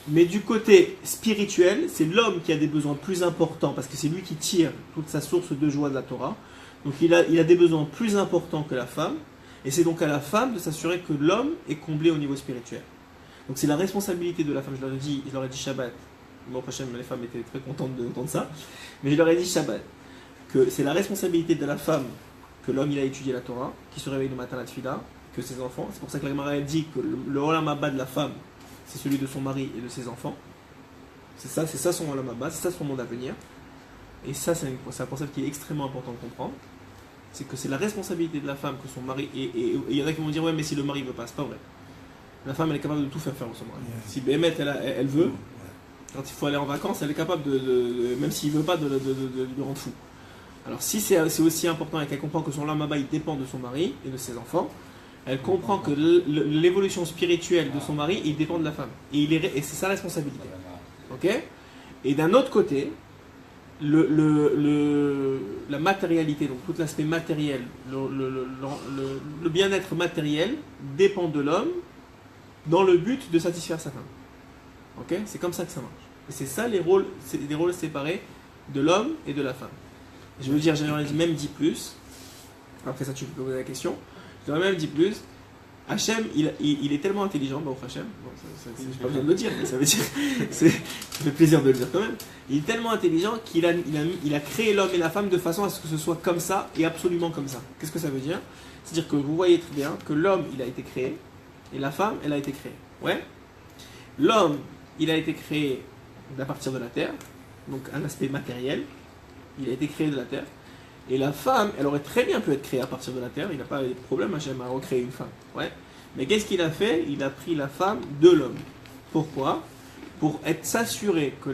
Mais du côté spirituel, c'est l'homme qui a des besoins plus importants parce que c'est lui qui tire toute sa source de joie de la Torah. Donc il a des besoins plus importants que la femme et c'est donc à la femme de s'assurer que l'homme est comblé au niveau spirituel. Donc c'est la responsabilité de la femme. Je leur ai dit Shabbat. Bon, prochaine, les femmes étaient très contentes d'entendre ça. Mais je leur ai dit Shabbat, que c'est la responsabilité de la femme que l'homme il a étudié la Torah, qui se réveille le matin à la Tfila, que ses enfants. C'est pour ça que la Gemara dit que le Olam Haba de la femme, c'est celui de son mari et de ses enfants. C'est ça son Olam Haba, c'est ça son monde à venir. Et ça, c'est un concept qui est extrêmement important de comprendre. c'est que c'est la responsabilité de la femme que son mari. Et il y en a qui vont dire ouais, mais si le mari veut pas, c'est pas vrai. La femme, elle est capable de tout faire à son mari. Ouais. Si Bémet, elle veut, quand il faut aller en vacances, elle est capable même s'il veut pas, de le rendre fou. Alors si c'est aussi important et qu'elle comprend que son lama il dépend de son mari et de ses enfants, elle comprend que l'évolution spirituelle de son mari, il dépend de la femme. Et c'est sa responsabilité. Ok? Et d'un autre côté, la matérialité, donc tout l'aspect matériel, le bien-être matériel dépend de l'homme dans le but de satisfaire sa femme. Ok? C'est comme ça que ça marche. Et c'est ça les rôles séparés de l'homme et de la femme. Je veux dire, j'aurais même dit plus. Après ça, tu peux poser la question. J'aurais même dit plus. Hachem, il est tellement intelligent, Hachem, j'ai pas besoin de le dire, mais ça veut dire, ça fait plaisir de le dire quand même. Il est tellement intelligent qu'il a créé l'homme et la femme de façon à ce que ce soit comme ça et absolument comme ça. Qu'est-ce que ça veut dire? C'est-à-dire que vous voyez très bien que l'homme, il a été créé et la femme, elle a été créée. Ouais. L'homme, il a été créé à partir de la terre, donc un aspect matériel. Il a été créé de la terre. Et la femme, elle aurait très bien pu être créée à partir de la terre. Il n'a pas eu de problème, Hachem a recréé une femme. Ouais. Mais qu'est-ce qu'il a fait? Il a pris la femme de l'homme. Pourquoi? Pour s'assurer que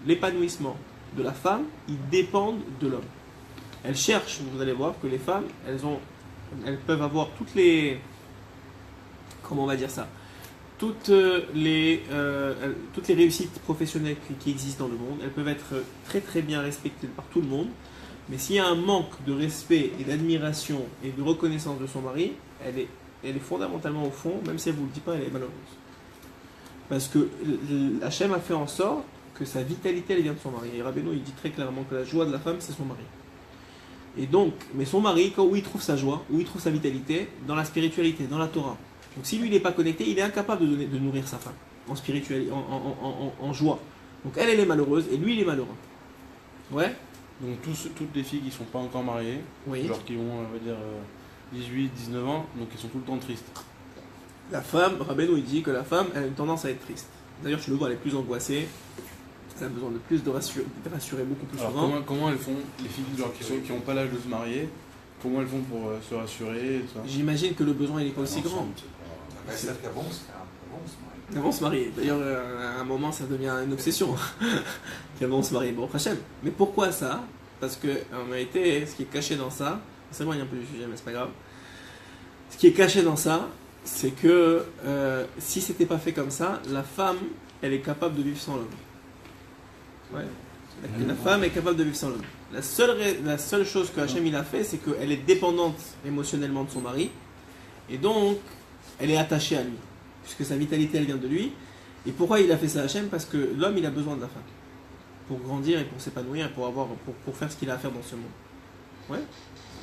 l'épanouissement de la femme, il dépend de l'homme. Elle cherche, vous allez voir, que les femmes, elles peuvent avoir toutes les... Comment on va dire ça? Toutes les réussites professionnelles qui existent dans le monde, elles peuvent être très très bien respectées par tout le monde, mais s'il y a un manque de respect et d'admiration et de reconnaissance de son mari, elle est fondamentalement au fond, même si elle ne vous le dit pas, elle est malheureuse. Parce que Hachem a fait en sorte que sa vitalité elle vient de son mari. Et Rabbeinu il dit très clairement que la joie de la femme c'est son mari. Et donc, mais son mari, où il trouve sa joie, où il trouve sa vitalité, dans la spiritualité, dans la Torah. Donc si lui il n'est pas connecté, il est incapable de nourrir sa femme en spiritualité, en joie. Donc elle est malheureuse et lui il est malheureux. Ouais. Donc toutes les filles qui ne sont pas encore mariées, Oui. genre qui ont, on va dire, 18, 19 ans, donc ils sont tout le temps tristes. La femme, Rabbeinu il dit que la femme elle a une tendance à être triste. D'ailleurs tu le vois, elle est plus angoissée, elle a besoin de plus de rassurer beaucoup plus Alors souvent. comment elles font, les filles genre, qui n'ont pas l'âge de se marier, comment elles font pour se rassurer et tout ça? J'imagine que le besoin il n'est pas aussi grand. C'est qu'avant, c'est Avant de se marier. D'ailleurs, à un moment, ça devient une obsession. Qu'avant de se marier. Bon, Hachem. Mais pourquoi ça? Parce que, en vérité, ce qui est caché dans ça, c'est loin un peu du sujet, mais c'est pas grave. Ce qui est caché dans ça, c'est que si c'était pas fait comme ça, la femme, elle est capable de vivre sans l'homme. Ouais. La femme est capable de vivre sans l'homme. La seule chose que Hachem il a fait, c'est qu'elle est dépendante émotionnellement de son mari. Et donc, elle est attachée à lui. Puisque sa vitalité, elle vient de lui. Et pourquoi il a fait ça Hachem? Parce que l'homme, il a besoin de la femme. Pour grandir et pour s'épanouir et pour faire ce qu'il a à faire dans ce monde. Ouais.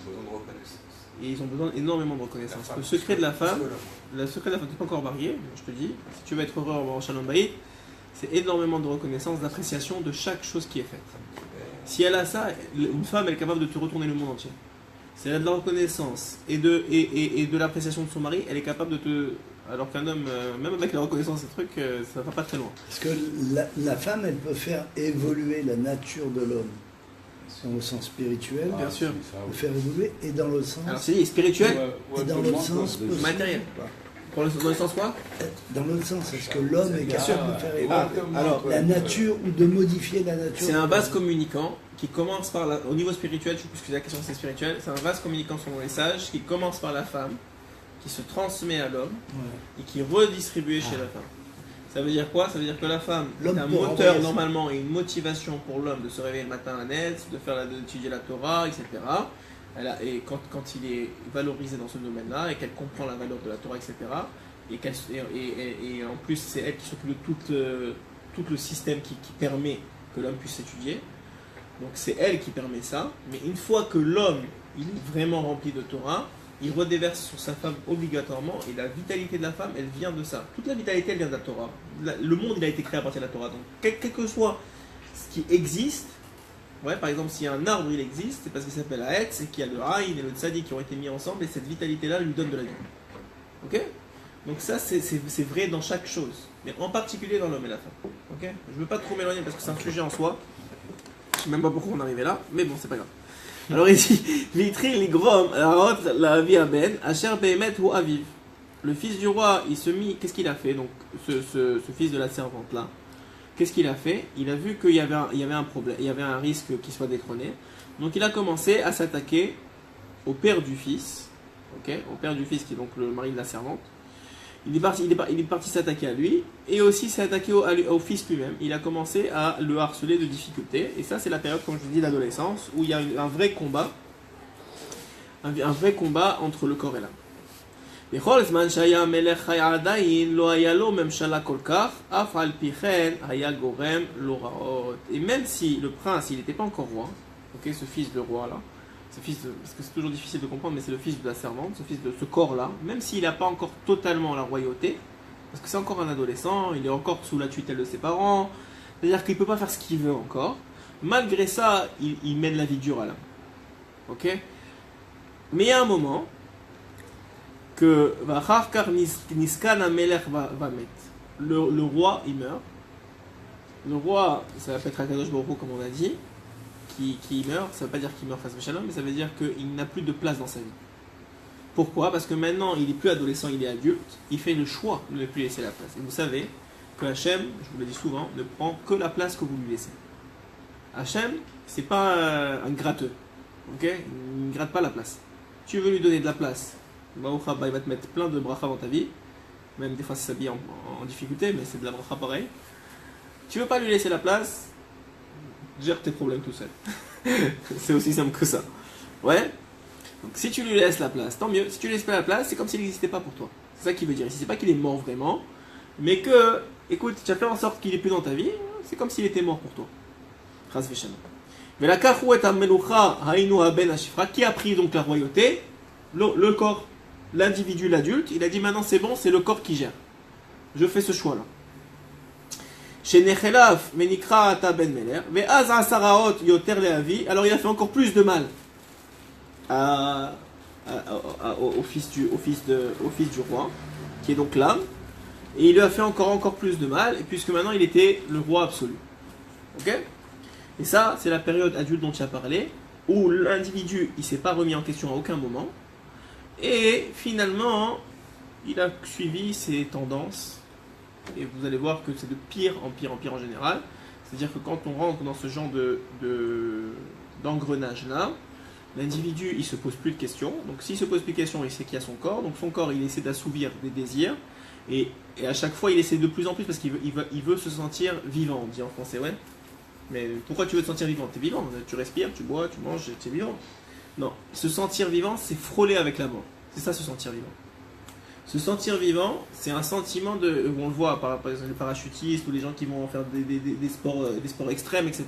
Ils ont besoin de reconnaissance. Et ils ont besoin énormément de reconnaissance. Le secret de la femme, tu n'es pas encore marié, je te dis. Si tu veux être heureux en Shalom Bayit, c'est énormément de reconnaissance, d'appréciation de chaque chose qui est faite. Si elle a ça, une femme, elle est capable de te retourner le monde entier. Si elle a de la reconnaissance et de l'appréciation de son mari, elle est capable de te... Alors qu'un homme, même avec la reconnaissance, ces trucs, ça va pas très loin. Parce que la femme, elle peut faire évoluer la nature de l'homme, dans le sens spirituel, Bien sûr. le faire évoluer, et dans l'autre sens, Alors c'est spirituel, et dans l'autre sens, possible. matériel. Dans le sens quoi? Dans l'autre sens, est-ce que l'homme est capable de faire évoluer Alors, la nature ou de modifier la nature? c'est un vase communicant qui commence par au niveau spirituel, je sais plus que la question c'est spirituel, c'est un vase communicant selon les sages qui commence par la femme, qui se transmet à l'homme Ouais. et qui est redistribué chez la femme. Ça veut dire quoi? Ça veut dire que la femme est L'homme un peut moteur renvoyer ça. normalement et une motivation pour l'homme de se réveiller le matin à Netz, d'étudier la Torah, etc. Et quand il est valorisé dans ce domaine-là et qu'elle comprend la valeur de la Torah, etc. Et en plus c'est elle qui s'occupe de tout le système qui permet que l'homme puisse étudier. Donc c'est elle qui permet ça. Mais une fois que l'homme il est vraiment rempli de Torah, il redéverse sur sa femme obligatoirement, et la vitalité de la femme, elle vient de ça. Toute la vitalité, elle vient de la Torah. Le monde, il a été créé à partir de la Torah. Donc, quel que soit ce qui existe, ouais, par exemple, si un arbre, il existe, c'est parce qu'il s'appelle Haetz, et qu'il y a le Aïn et le Tzadi qui ont été mis ensemble, et cette vitalité-là lui donne de la vie. Ok? Donc ça, c'est vrai dans chaque chose, mais en particulier dans l'homme et la femme. Ok? Je ne veux pas trop m'éloigner parce que c'est un sujet en soi. Je ne sais même pas pourquoi on est arrivé là, mais bon, c'est pas grave. Alors il dit, Vitri ligrom, la vie aben, Asher behemet ou aviv. Le fils du roi, il se mit, qu'est-ce qu'il a fait, donc, ce fils de la servante là? Qu'est-ce qu'il a fait? Il a vu qu'il y avait un problème, il y avait un risque qu'il soit détrôné. Donc il a commencé à s'attaquer au père du fils, ok, au père du fils qui est donc le mari de la servante. Il est parti s'attaquer à lui et aussi s'est attaqué au fils lui-même. Il a commencé à le harceler de difficultés. Et ça, c'est la période, comme je vous dis, d'adolescence où il y a un vrai combat, un vrai combat entre le corps et l'âme. Et même si le prince, il n'était pas encore roi, ok, ce fils de roi là, parce que c'est toujours difficile de comprendre, mais c'est le fils de la servante, ce fils de ce corps là, même s'il n'a pas encore totalement la royauté, parce que c'est encore un adolescent, il est encore sous la tutelle de ses parents, c'est-à-dire qu'il ne peut pas faire ce qu'il veut encore, malgré ça, il mène la vie dure à l'âme. Ok. Mais il y a un moment que le roi il meurt. Le roi, ça va être Akadosh Baruch Hu, comme on a dit, qui meurt. Ça ne veut pas dire qu'il meurt face à Shalom, mais ça veut dire qu'il n'a plus de place dans sa vie. Pourquoi? Parce que maintenant il n'est plus adolescent, il est adulte. Il fait le choix de ne plus laisser la place. Et vous savez que Hachem, je vous le dis souvent, ne prend que la place que vous lui laissez. Hachem, c'est pas un gratteux. Ok? Il ne gratte pas la place. Tu veux lui donner de la place, il va te mettre plein de bracha dans ta vie, même des fois ça s'habille en difficulté, mais c'est de la bracha pareil. Tu veux pas lui laisser la place, gère tes problèmes tout seul. C'est aussi simple que ça. Ouais. Donc si tu lui laisses la place, tant mieux. Si tu lui laisses pas la place, c'est comme s'il n'existait pas pour toi. C'est ça qu'il veut dire. Ici, c'est pas qu'il est mort vraiment, mais que, écoute, tu as fait en sorte qu'il est plus dans ta vie, c'est comme s'il était mort pour toi. Chas v'shalom. Qui a pris donc la royauté? Le corps, l'individu, l'adulte. Il a dit maintenant c'est bon, c'est le corps qui gère. Je fais ce choix là. Alors il a fait encore plus de mal au fils du roi, qui est donc l'âme, et il lui a fait encore plus de mal, et puisque maintenant il était le roi absolu. Ok? Et ça, c'est la période adulte dont tu as parlé, où l'individu, il ne s'est pas remis en question à aucun moment, et finalement, il a suivi ses tendances, et vous allez voir que c'est de pire en pire en général. C'est-à-dire que quand on rentre dans ce genre d'engrenage-là, l'individu, il ne se pose plus de questions. Donc s'il ne se pose plus de questions, il sait qu'il y a son corps. Donc son corps, il essaie d'assouvir des désirs, et à chaque fois, il essaie de plus en plus, parce qu'il veut se sentir vivant, on dit en français, ouais. Mais pourquoi tu veux te sentir vivant? T'es vivant, tu respires, tu bois, tu manges, t'es vivant. Non, se sentir vivant, c'est frôler avec la mort. C'est ça, se sentir vivant. Se sentir vivant, c'est un sentiment de... On le voit par exemple les parachutistes ou les gens qui vont faire des sports extrêmes, etc.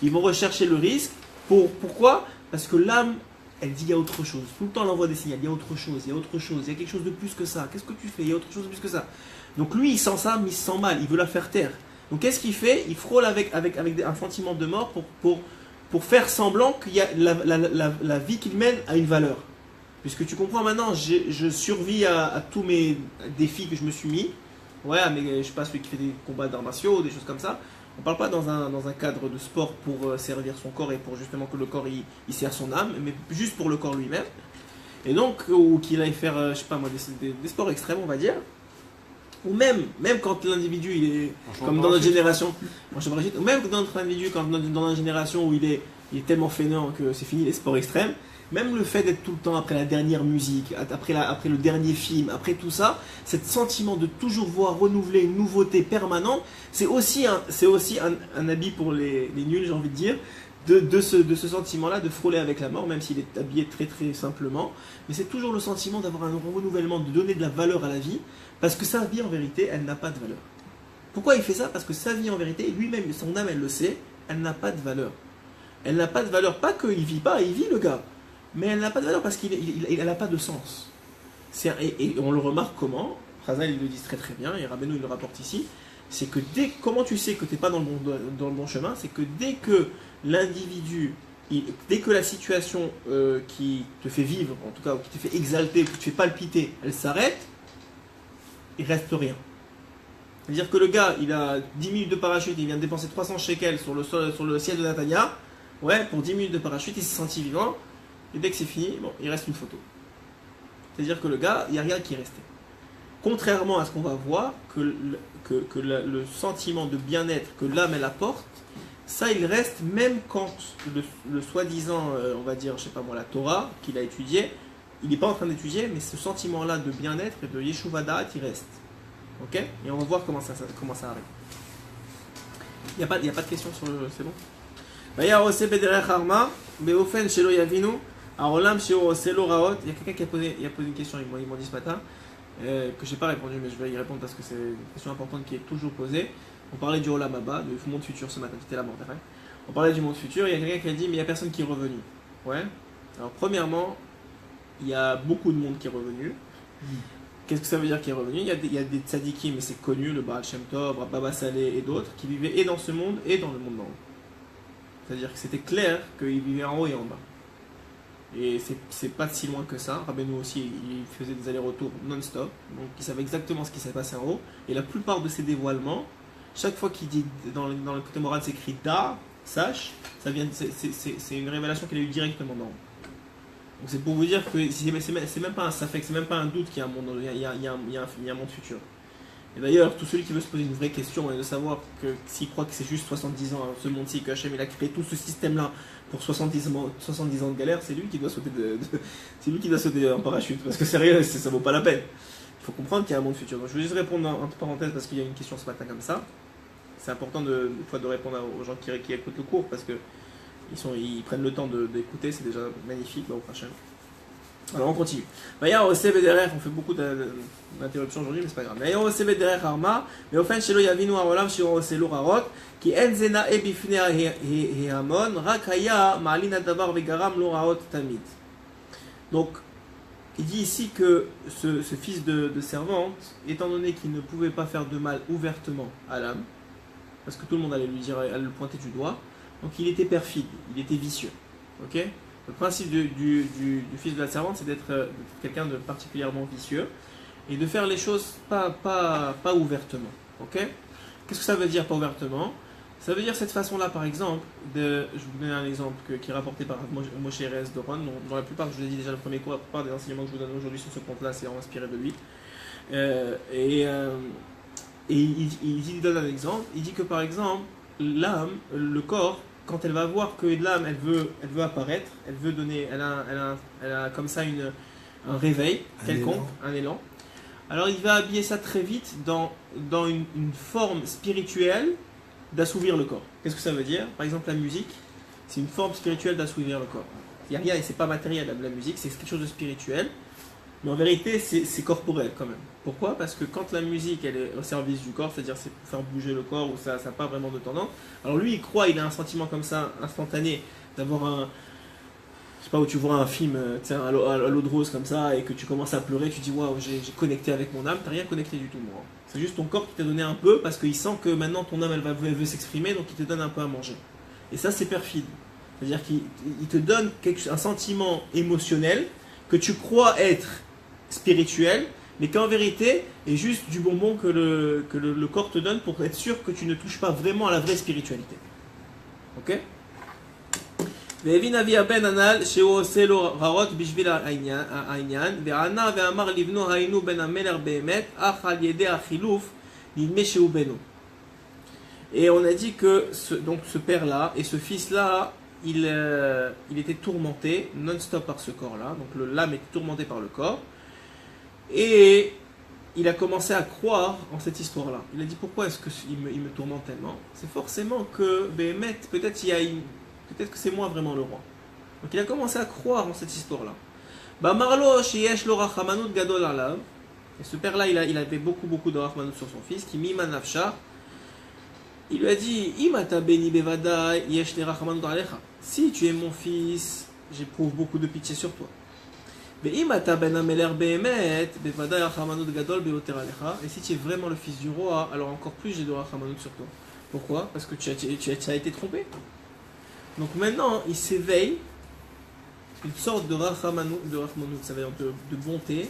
Ils vont rechercher le risque. Pourquoi? Parce que l'âme, elle dit il y a autre chose. Tout le temps, elle envoie des signaux. Il y a autre chose, il y a autre chose, il y a quelque chose de plus que ça. Qu'est-ce que tu fais? Il y a autre chose de plus que ça. Donc lui, il sent ça, mais il se sent mal. Il veut la faire taire. Donc qu'est-ce qu'il fait? Il frôle avec un sentiment de mort pour faire semblant qu'il y a la vie qu'il mène a une valeur. Puisque tu comprends maintenant, je survis à tous mes défis que je me suis mis. Ouais, mais je ne sais pas, celui qui fait des combats d'arts martiaux, des choses comme ça. On ne parle pas dans un cadre de sport pour servir son corps et pour justement que le corps il sert son âme, mais juste pour le corps lui-même. Et donc, ou qu'il aille faire, je sais pas moi, des sports extrêmes, on va dire. Ou même quand l'individu, il est comme dans notre génération, ou même dans notre individu, dans notre génération où il est tellement fainéant que c'est fini les sports extrêmes, même le fait d'être tout le temps après la dernière musique, après le dernier film, après tout ça, ce sentiment de toujours voir renouveler une nouveauté permanente, c'est aussi un habit pour les nuls, j'ai envie de dire, de ce sentiment-là de frôler avec la mort, même s'il est habillé très très simplement, mais c'est toujours le sentiment d'avoir un renouvellement, de donner de la valeur à la vie, parce que sa vie en vérité, elle n'a pas de valeur. Pourquoi il fait ça? Parce que sa vie en vérité, lui-même, son âme, elle le sait, elle n'a pas de valeur. Elle n'a pas de valeur, pas qu'il vit pas, il vit le gars, mais elle n'a pas de valeur parce qu'elle n'a pas de sens. Et on le remarque comment, Chazal il le dit très très bien, et Rabbeinu il le rapporte ici, c'est que comment tu sais que tu n'es pas dans le bon chemin, c'est que dès que l'individu, dès que la situation qui te fait vivre, en tout cas qui te fait exalter, qui te fait palpiter, elle s'arrête, il reste rien. C'est-à-dire que le gars, il a 10 minutes de parachute, il vient de dépenser 300 shekels sur le ciel de Natania, Ouais, pour 10 minutes de parachute, il s'est senti vivant. Et dès que c'est fini, bon, il reste une photo. C'est-à-dire que le gars, il n'y a rien qui est resté. Contrairement à ce qu'on va voir, que le sentiment de bien-être que l'âme elle apporte, ça il reste même quand le soi-disant, on va dire, je sais pas moi, la Torah qu'il a étudié, il n'est pas en train d'étudier, mais ce sentiment-là de bien-être et de Yeshuva Da'at, il reste. Ok? Et on va voir comment ça arrive. Il n'y a pas de questions sur le... C'est bon? Il y a quelqu'un qui a posé une question, ils m'ont dit ce matin, que je n'ai pas répondu, mais je vais y répondre parce que c'est une question importante qui est toujours posée. On parlait du Olam Haba, du monde futur ce matin, c'était la mort. On parlait du monde futur, il y a quelqu'un qui a dit, mais il n'y a personne qui est revenu. Ouais. Alors, premièrement, il y a beaucoup de monde qui est revenu. Qu'est-ce que ça veut dire qui est revenu? Il y a des tzadikim, mais c'est connu, le Baal Shem Tov, Baba Saleh et d'autres, qui vivaient et dans ce monde et dans le monde d'en haut. C'est-à-dire que c'était clair qu'ils vivaient en haut et en bas. Et c'est pas si loin que ça. Rabbeinu aussi, il faisait des allers-retours non-stop. Donc il savait exactement ce qui s'est passé en haut. Et la plupart de ces dévoilements, chaque fois qu'il dit, dans le côté moral, c'est écrit Da, sache, c'est une révélation qu'il a eue directement d'en haut. Donc c'est pour vous dire que c'est même pas un safek, c'est même pas un doute qu'il y a un monde, il y a un monde futur. Et d'ailleurs, tout celui qui veut se poser une vraie question et de savoir que s'il croit que c'est juste 70 ans, ce monde-ci, que Hachem il a créé tout ce système-là pour 70 ans de galère, c'est lui qui doit sauter c'est lui qui doit sauter en parachute, parce que sérieux, ça vaut pas la peine. Il faut comprendre qu'il y a un monde futur. Donc je vais juste répondre entre parenthèses parce qu'il y a une question ce matin comme ça. C'est important de répondre aux gens qui écoutent le cours parce que ils prennent le temps d'écouter, c'est déjà magnifique, au Hachem. Alors on continue. D'ailleurs au CVDR, on fait beaucoup d'interruptions aujourd'hui, mais c'est pas grave. D'ailleurs au CVDR Arma, mais au fin shelo yavinu haolam shiro selo rarot, ki en zena ebifne hamon, rak haya ma'alin adavar vegaram lo raot tamid. Donc il dit ici que ce fils de servante, étant donné qu'il ne pouvait pas faire de mal ouvertement à l'âme, parce que tout le monde allait lui dire, allait le pointer du doigt, donc il était perfide, il était vicieux. Ok? Le principe du fils de la servante, c'est d'être quelqu'un de particulièrement vicieux et de faire les choses pas ouvertement. Ok? Qu'est-ce que ça veut dire pas ouvertement? Ça veut dire cette façon-là, par exemple, je vous donne un exemple qui est rapporté par Moshe Erez Doron, dont la plupart, je vous l'ai dit déjà le premier cours, la plupart des enseignements que je vous donne aujourd'hui sur ce compte-là, c'est inspiré de lui. Il donne un exemple, il dit que par exemple, l'âme, le corps, quand elle va voir que l'âme, elle veut apparaître, elle veut donner, elle a comme ça un réveil quelconque, un élan. Alors il va habiller ça très vite dans une forme spirituelle d'assouvir le corps. Qu'est-ce que ça veut dire? Par exemple la musique, c'est une forme spirituelle d'assouvir le corps. Il n'y a rien et c'est pas matériel la musique, c'est quelque chose de spirituel. Mais en vérité, c'est corporel quand même. Pourquoi? Parce que quand la musique elle est au service du corps, c'est-à-dire c'est pour faire bouger le corps ou ça n'a pas vraiment de tendance. Alors lui, il a un sentiment comme ça, instantané, d'avoir je sais pas, où tu vois un film, à l'eau de rose comme ça, et que tu commences à pleurer, tu dis waouh, j'ai connecté avec mon âme. T'as rien connecté du tout, moi. C'est juste ton corps qui t'a donné un peu parce qu'il sent que maintenant ton âme elle veut s'exprimer, donc il te donne un peu à manger. Et ça, c'est perfide. C'est-à-dire qu'il te donne un sentiment émotionnel que tu crois être spirituel, mais qu'en vérité est juste du bonbon que le corps te donne pour être sûr que tu ne touches pas vraiment à la vraie spiritualité. Ok? והבין אבי הבן הנ"ל שהוא עושה לו רעות בשביל העניין וענה ואמר לבנו היינו בן המלך באמת אך על ידי החילוף נדמה שהוא בנו. Et on a dit que ce père-là et ce fils-là, il était tourmenté non-stop par ce corps-là, donc l'âme était tourmentée par le corps, et il a commencé à croire en cette histoire-là. Il a dit pourquoi est-ce qu'il me tourmente tellement? C'est forcément que peut-être que c'est moi vraiment le roi. Donc il a commencé à croire en cette histoire-là. Et ce père-là, il avait beaucoup de rachmanout sur son fils, qui mima nafsha. Il lui a dit, si tu es mon fils, j'éprouve beaucoup de pitié sur toi. Et si tu es vraiment le fils du roi, alors encore plus j'ai de rachmanout sur toi. Pourquoi? Parce que tu as été trompé. Donc maintenant, il s'éveille une sorte de rachmanout, ça veut dire de bonté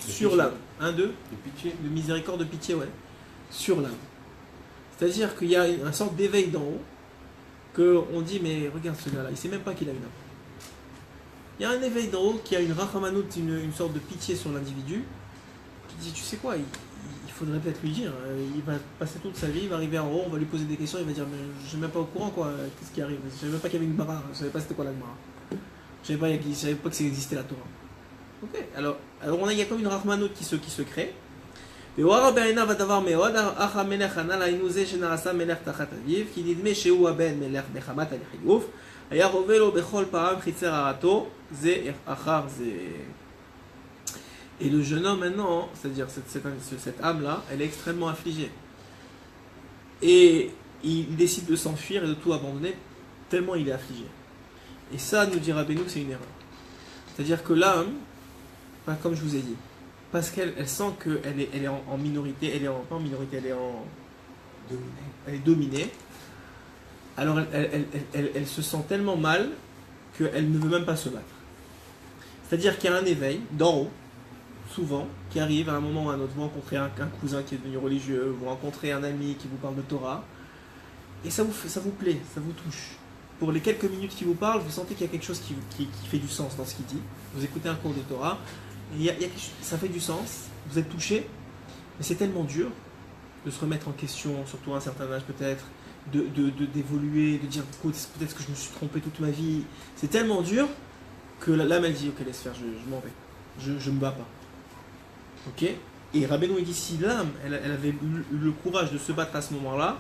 sur l'âme. De pitié. De miséricorde, de pitié, ouais. Sur l'âme. C'est-à-dire qu'il y a une sorte d'éveil d'en haut qu'on dit, mais regarde ce gars-là, il sait même pas qu'il a une âme. Il y a un éveil d'en haut qui a une rachamanout, une sorte de pitié sur l'individu, qui dit, tu sais quoi, il faudrait peut-être lui dire, il va passer toute sa vie, il va arriver en haut, on va lui poser des questions, il va dire, mais je suis même pas au courant, quoi, qu'est-ce qui arrive, je savais même pas qu'il y avait une bara, je savais pas c'était quoi la bara, je savais pas que ça existait la Torah. Ok, alors il y a comme une rachamanout qui se crée. והואר בעיניו הדבר מאוד, אך המלך ענה לה, הנה זה שנעשה מלך תחת אביו, כי נדמה שהוא הבן מלך מחמת החיוב, היה רובה לו בכל פעם חיצר הרעתו, זה אחר זה. Et le jeune homme maintenant, c'est-à-dire cette âme-là, elle est extrêmement affligée. Et il décide de s'enfuir et de tout abandonner, tellement il est affligé. Et ça, nous dit Rabbeinu, c'est une erreur. C'est-à-dire que l'âme, comme je vous ai dit, parce qu'elle sent qu'elle est en minorité, pas en minorité, elle est dominée. Alors elle se sent tellement mal qu'elle ne veut même pas se battre. C'est-à-dire qu'il y a un éveil d'en haut, souvent, qui arrive à un moment ou à un autre. Vous rencontrez un cousin qui est devenu religieux, vous rencontrez un ami qui vous parle de Torah, et ça vous plaît, ça vous touche. Pour les quelques minutes qu'il vous parle, vous sentez qu'il y a quelque chose qui fait du sens dans ce qu'il dit. Vous écoutez un cours de Torah, ça fait du sens, vous êtes touché, mais c'est tellement dur de se remettre en question, surtout à un certain âge peut-être, d'évoluer, de dire peut-être que je me suis trompé toute ma vie. C'est tellement dur que l'âme elle dit ok, laisse faire, je m'en vais, je me bats pas. Ok. Et Rabbeinu il dit si l'âme elle avait eu le courage de se battre à ce moment-là,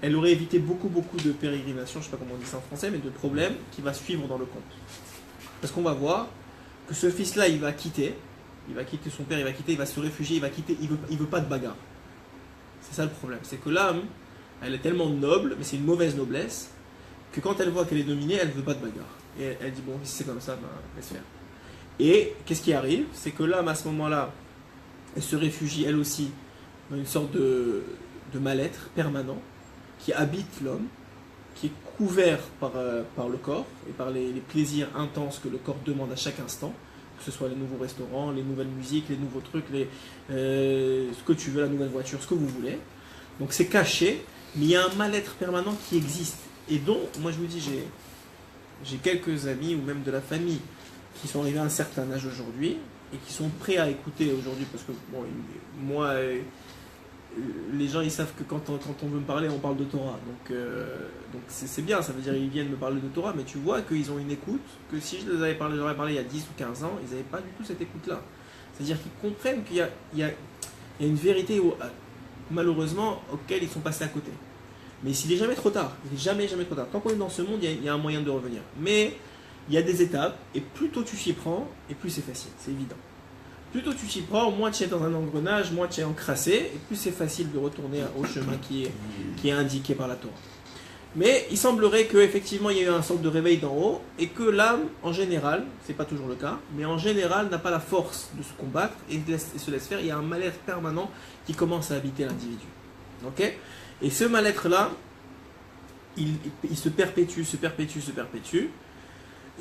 elle aurait évité beaucoup de pérégrinations, je sais pas comment on dit ça en français, mais de problèmes qui va suivre dans le conte. Parce qu'on va voir que ce fils-là, il va quitter son père, il va se réfugier, il veut pas de bagarre. C'est ça le problème, c'est que l'âme, elle est tellement noble, mais c'est une mauvaise noblesse, que quand elle voit qu'elle est dominée, elle veut pas de bagarre. Et elle dit bon, si c'est comme ça, ben, laisse faire. Et qu'est-ce qui arrive? C'est que l'âme, à ce moment-là, elle se réfugie, elle aussi, dans une sorte de mal-être permanent, qui habite l'homme, qui est couvert par le corps et par les plaisirs intenses que le corps demande à chaque instant, que ce soit les nouveaux restaurants, les nouvelles musiques, les nouveaux trucs, ce que tu veux, la nouvelle voiture, ce que vous voulez. Donc c'est caché, mais il y a un mal-être permanent qui existe. Et donc, moi je vous dis, j'ai quelques amis ou même de la famille qui sont arrivés à un certain âge aujourd'hui et qui sont prêts à écouter aujourd'hui, parce que bon, moi... les gens ils savent que quand on veut me parler, on parle de Torah. Donc c'est bien, ça veut dire qu'ils viennent me parler de Torah, mais tu vois qu'ils ont une écoute, que si je leur avais parlé il y a 10 ou 15 ans, ils n'avaient pas du tout cette écoute-là. C'est-à-dire qu'ils comprennent qu'il y a une vérité, malheureusement, auquel ils sont passés à côté. Mais s'il n'est jamais trop tard, il n'est jamais trop tard. Tant qu'on est dans ce monde, il y a un moyen de revenir. Mais il y a des étapes, et plus tôt tu t'y prends, et plus c'est facile, c'est évident. Plus tôt tu t'y prends, moins tu es dans un engrenage, moins tu es encrassé, et plus c'est facile de retourner au chemin qui est indiqué par la Torah. Mais il semblerait qu'effectivement il y a eu un sorte de réveil d'en haut, et que l'âme, en général, c'est pas toujours le cas, mais en général n'a pas la force de se combattre et se laisse faire. Il y a un mal-être permanent qui commence à habiter l'individu. Ok ? Et ce mal-être-là, il se perpétue.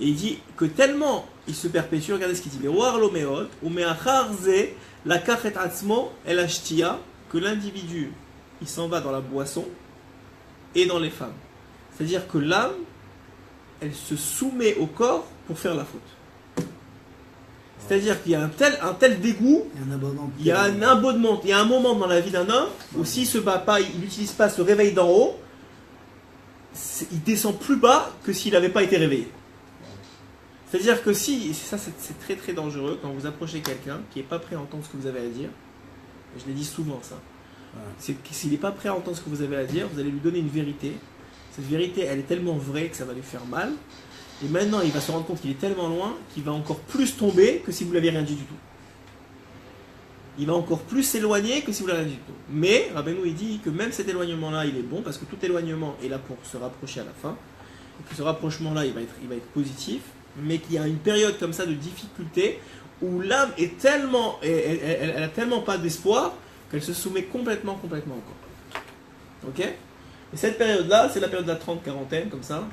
Et il dit que tellement il se perpétue, regardez ce qu'il dit, que l'individu, il s'en va dans la boisson et dans les femmes. C'est-à-dire que l'âme, elle se soumet au corps pour faire la faute. C'est-à-dire qu'il y a un tel dégoût, il y a un abonnement, il y a un moment dans la vie d'un homme où s'il ne se bat pas, il n'utilise pas ce réveil d'en haut, il descend plus bas que s'il n'avait pas été réveillé. C'est-à-dire que ça c'est très très dangereux quand vous approchez quelqu'un qui n'est pas prêt à entendre ce que vous avez à dire, et je l'ai dit souvent ça, c'est que s'il n'est pas prêt à entendre ce que vous avez à dire, vous allez lui donner une vérité, cette vérité elle est tellement vraie que ça va lui faire mal, et maintenant il va se rendre compte qu'il est tellement loin qu'il va encore plus tomber que si vous ne l'avez rien dit du tout. Il va encore plus s'éloigner que si vous ne l'avez rien dit du tout. Mais Rabbeinu il dit que même cet éloignement là il est bon, parce que tout éloignement est là pour se rapprocher à la fin, et que ce rapprochement là il va être positif, mais qu'il y a une période comme ça de difficulté où l'âme est tellement, elle a tellement pas d'espoir qu'elle se soumet complètement au corps. Ok ? Et cette période-là, c'est la période de la 30-40aine, comme ça.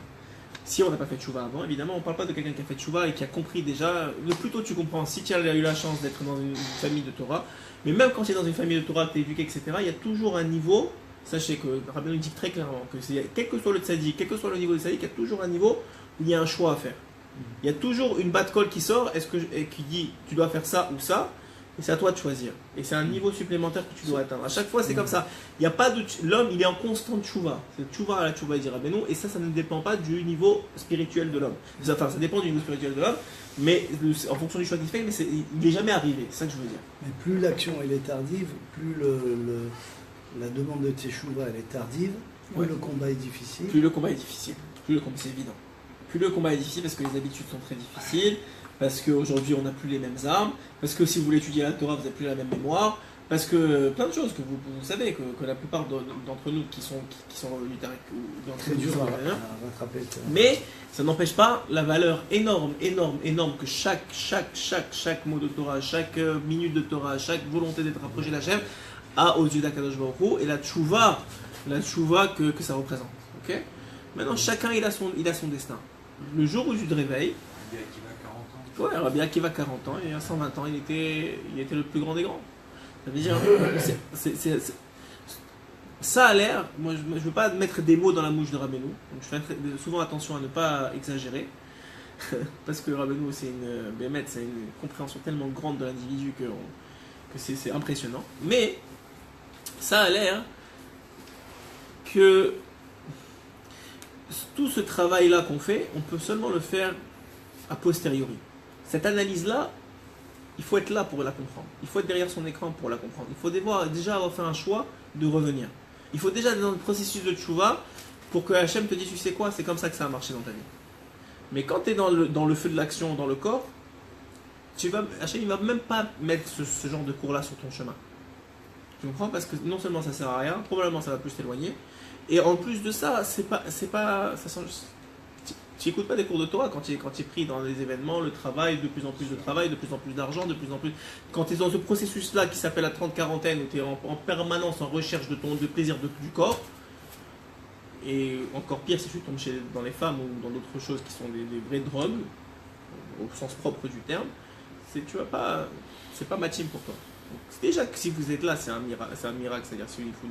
Si on n'a pas fait tchouva avant, évidemment, on ne parle pas de quelqu'un qui a fait tchouva et qui a compris déjà. Le plus tôt tu comprends, si tu as eu la chance d'être dans une famille de Torah, mais même quand tu es dans une famille de Torah, tu es éduqué, etc., il y a toujours un niveau Sachez que Rabbeinu dit très clairement que quel que soit le tzaddik, quel que soit le niveau du tzaddik, il y a toujours un niveau où il y a un choix à faire. Il y a toujours une bat colle qui sort et qui dit tu dois faire ça ou ça, et c'est à toi de choisir. Et c'est un niveau supplémentaire que tu dois atteindre. À chaque fois, c'est comme ça. Il y a pas de l'homme, il est en constante tchouva. C'est tchouva à la tchouva, dit Rabbeinu, et ça ne dépend pas du niveau spirituel de l'homme. Enfin, ça dépend du niveau spirituel de l'homme, mais en fonction du choix qu'il fait, mais il n'est jamais arrivé. C'est ça que je veux dire. Mais plus l'action elle est tardive, plus la demande de teshuva elle est tardive, plus le combat est difficile. Plus le combat est difficile. Plus le combat, c'est évident. Plus le combat est difficile parce que les habitudes sont très difficiles, parce qu'aujourd'hui on n'a plus les mêmes armes, parce que si vous voulez étudier la Torah, vous n'avez plus la même mémoire, parce que plein de choses que vous savez, que la plupart d'entre nous qui sont revenus Très dur à rattraper. Mais ça n'empêche pas la valeur énorme que chaque mot de Torah, chaque minute de Torah, chaque volonté d'être rapproché d'Hachem a aux yeux d'Akadosh Baruch Hu, et la tchouva que ça représente. Ok. Maintenant, chacun il a son destin. Le jour où tu te réveilles, Rabbi Akiva 40 ans, et à 120 ans, il était le plus grand des grands. Ça veut dire, ça a l'air, moi je ne veux pas mettre des mots dans la bouche de Rabbeinu, donc je fais souvent attention à ne pas exagérer, parce que Rabbeinu c'est une compréhension tellement grande de l'individu que c'est impressionnant. Mais ça a l'air que tout ce travail-là qu'on fait, on peut seulement le faire a posteriori. Cette analyse-là, il faut être là pour la comprendre. Il faut être derrière son écran pour la comprendre. Il faut déjà avoir fait un choix de revenir. Il faut déjà être dans le processus de tchouva pour que Hachem te dise, tu sais quoi, c'est comme ça que ça a marché dans ta vie. Mais quand tu es dans le feu de l'action, dans le corps, Hachem il va même pas mettre ce genre de cours-là sur ton chemin. Tu comprends? Parce que non seulement ça sert à rien, probablement ça va plus t'éloigner, et en plus de ça, tu n'écoutes pas des cours de Torah quand tu es pris dans les événements, le travail, de plus en plus de travail, de plus en plus d'argent, de plus en plus... Quand tu es dans ce processus-là qui s'appelle la 30-40aine, où tu es en permanence en recherche de plaisir du corps, et encore pire si tu tombes dans les femmes ou dans d'autres choses qui sont des vraies drogues, au sens propre du terme, c'est pas ma team pour toi. Donc, déjà que si vous êtes là, c'est un miracle, c'est-à-dire il faut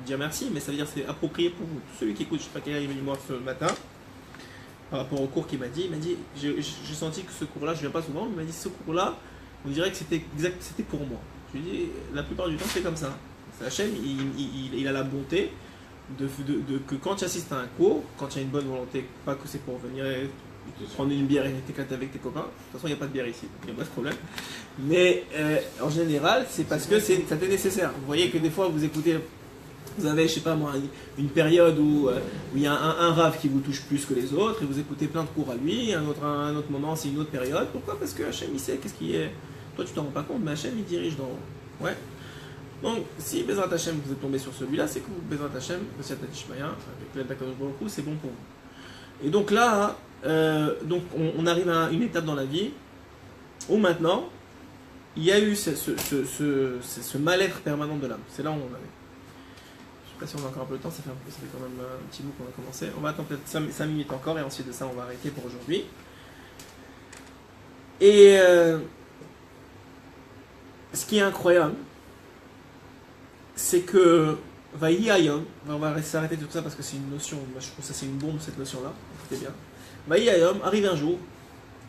dire merci, mais ça veut dire c'est approprié pour vous. Tout celui qui écoute, je ne sais pas quel est venu moi ce matin, par rapport au cours qu'il m'a dit, j'ai senti que ce cours-là, je ne viens pas souvent, mais il m'a dit ce cours-là, on dirait que c'était pour moi. Je lui ai dit, la plupart du temps c'est comme ça. Hachem, il a la bonté que quand tu assistes à un cours, quand tu as une bonne volonté, pas que c'est pour venir prendre une bière et t'éclater avec tes copains, de toute façon il n'y a pas de bière ici, il n'y a pas de problème. Mais en général, c'est parce que ça t'est nécessaire. Vous voyez que des fois vous écoutez, vous avez, je sais pas moi, une période où il y a un rave qui vous touche plus que les autres, et vous écoutez plein de cours à lui, un autre moment c'est une autre période. Pourquoi? Parce que Hachem il sait qu'est-ce qui est. Toi tu t'en rends pas compte, mais Hachem il dirige dans. Ouais. Donc si Bezrat Hachem vous êtes tombé sur celui-là, c'est que Bezrat Hachem, avec l'aide d'Akadosh Baruch Hu, c'est bon pour vous. Et donc là, on arrive à une étape dans la vie où maintenant il y a eu ce mal-être permanent de l'âme. C'est là où on en avait. Je ne sais pas si on a encore un peu de temps, ça fait quand même un petit bout qu'on a commencé. On va attendre peut-être 5 minutes encore et ensuite de ça on va arrêter pour aujourd'hui. Et ce qui est incroyable, c'est que Vaïhi Hayom, on va s'arrêter de tout ça parce que c'est une notion, moi je trouve que ça c'est une bombe cette notion-là, écoutez bien. Vaïhi Hayom arrive un jour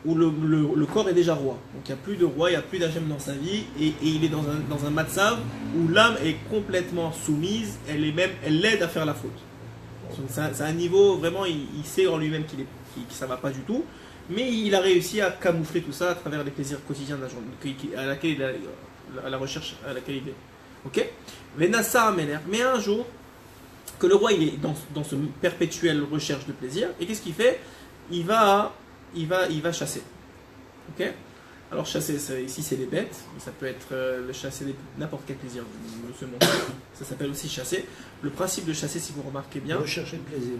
où le corps est déjà roi. Donc il n'y a plus de roi, il n'y a plus d'Hachem dans sa vie, et il est dans un matzav où l'âme est complètement soumise, elle l'aide à faire la faute. Donc c'est un niveau, vraiment, il sait en lui-même que ça ne va pas du tout, mais il a réussi à camoufler tout ça à travers les plaisirs quotidiens de la journée, à la recherche à laquelle il est. Ok? Venassa Amener. Mais un jour, que le roi il est dans ce perpétuelle recherche de plaisir, et qu'est-ce qu'il fait? Il va chasser. Ok? Alors chasser, ici c'est les bêtes, mais ça peut être le chasser n'importe quel plaisir de ce monde. Ça s'appelle aussi chasser. Le principe de chasser, si vous remarquez bien, rechercher le plaisir.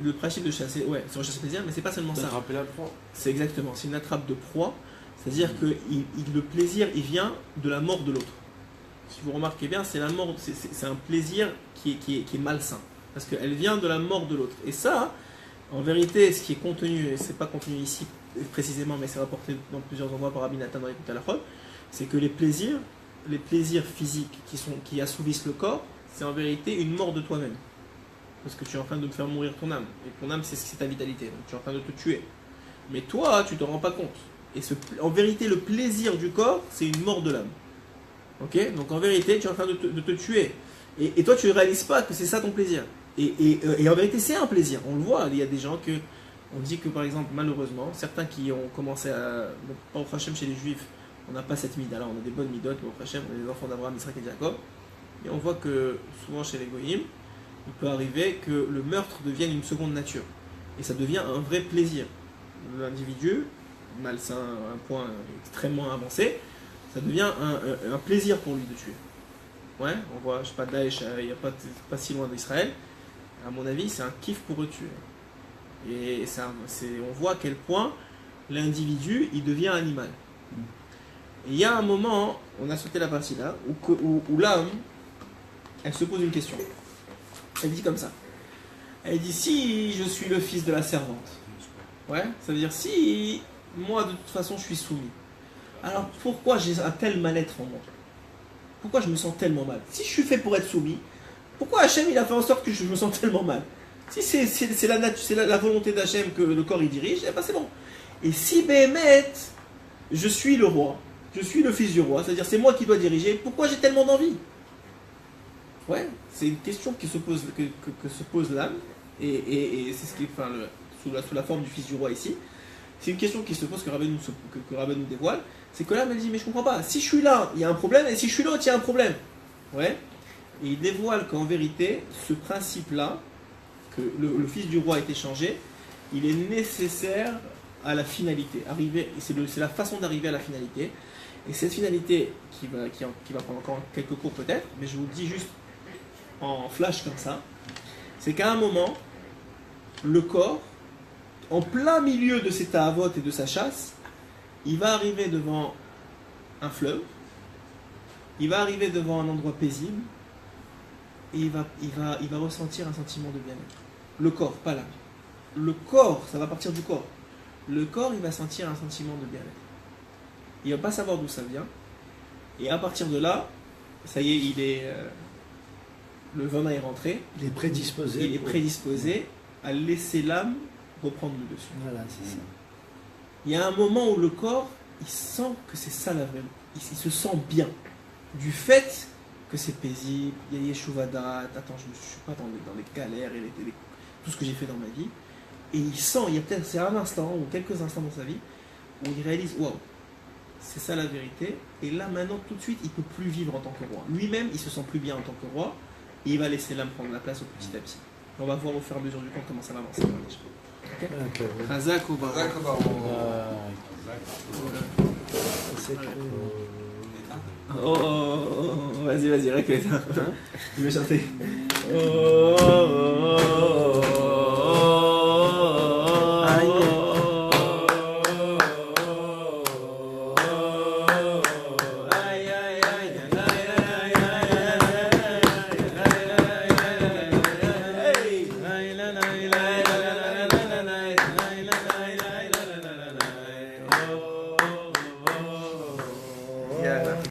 Le principe de chasser, ouais, c'est rechercher le plaisir, mais c'est pas seulement ça. Attraper la proie. C'est exactement, c'est une attrape de proie. C'est-à-dire que le plaisir, il vient de la mort de l'autre. Si vous remarquez bien, c'est la mort, c'est un plaisir qui est malsain, parce qu'elle vient de la mort de l'autre. Et ça, en vérité, ce qui est contenu, et c'est pas contenu ici précisément, mais c'est rapporté dans plusieurs endroits par Rabbi Nathan dans les Koutalachot, c'est que les plaisirs physiques qui assouvissent le corps, c'est en vérité une mort de toi-même. Parce que tu es en train de faire mourir ton âme. Et ton âme, c'est ta vitalité. Donc tu es en train de te tuer. Mais toi, tu te rends pas compte. Et en vérité, le plaisir du corps, c'est une mort de l'âme. Ok? Donc en vérité, tu es en train de te tuer. Et toi, tu ne réalises pas que c'est ça ton plaisir. Et en vérité, c'est un plaisir. On le voit. Il y a des gens que... On dit que, par exemple, malheureusement, certains qui ont commencé à... Donc, au Hachem, chez les Juifs, on n'a pas cette mida-là. On a des bonnes midotes, mais au Hachem, on est les enfants d'Abraham, Isaac et Jacob. Et on voit que, souvent, chez les Goïm, il peut arriver que le meurtre devienne une seconde nature. Et ça devient un vrai plaisir. L'individu, malsain, un point extrêmement avancé, ça devient un plaisir pour lui de tuer. Ouais, on voit, je sais pas, Daesh, il n'y a pas si loin d'Israël. À mon avis, c'est un kiff pour eux de tuer. Et on voit à quel point l'individu, il devient animal. Et il y a un moment, on a sauté la partie là, où l'âme, elle se pose une question. Elle dit comme ça. Elle dit, si je suis le fils de la servante, ouais, ça veut dire si moi de toute façon je suis soumis, alors pourquoi j'ai un tel mal-être en moi? Pourquoi je me sens tellement mal? Si je suis fait pour être soumis, pourquoi Hachem il a fait en sorte que je me sens tellement mal? Si c'est la volonté d'Hachem que le corps il dirige, eh ben c'est bon. Et si Béhémet, je suis le roi, je suis le fils du roi, c'est-à-dire c'est moi qui dois diriger, pourquoi j'ai tellement d'envie? Ouais, c'est une question qui se pose, que se pose l'âme, et c'est ce qui est sous la forme du fils du roi ici. C'est une question qui se pose que Rabbeinu nous dévoile, c'est que l'âme elle dit mais je comprends pas, si je suis là, il y a un problème, et si je suis l'autre, il y a un problème. Ouais. Et il dévoile qu'en vérité, ce principe-là, que le fils du roi a été changé, il est nécessaire à la finalité. C'est la façon d'arriver à la finalité. Et cette finalité qui va prendre encore quelques cours peut-être, mais je vous le dis juste en flash comme ça, c'est qu'à un moment, le corps, en plein milieu de ses ta'avot et de sa chasse, il va arriver devant un fleuve, il va arriver devant un endroit paisible, et il va ressentir un sentiment de bien-être. Le corps, pas l'âme. Le corps, ça va partir du corps. Le corps, il va sentir un sentiment de bien-être. Il ne va pas savoir d'où ça vient. Et à partir de là, ça y est, le venin est rentré. Il est prédisposé. Il est prédisposé à laisser l'âme reprendre le dessus. Voilà, c'est ça. Il y a un moment où le corps, il sent que c'est ça la vraie. Il se sent bien. Du fait que c'est paisible, il y a Yeshuvada, attends, je ne suis pas dans les galères et tout ce que j'ai fait dans ma vie. Et il sent, il y a peut-être, c'est un instant ou quelques instants dans sa vie où il réalise, waouh, c'est ça la vérité. Et là maintenant, tout de suite, il ne peut plus vivre en tant que roi. Lui-même, il se sent plus bien en tant que roi et il va laisser l'âme prendre la place au petit à petit. On va voir au fur et à mesure du temps comment ça va avancer. Ok. Razak ou Barak. C'est que- Oh, vas-y, répète. Je vais chanter. Oh.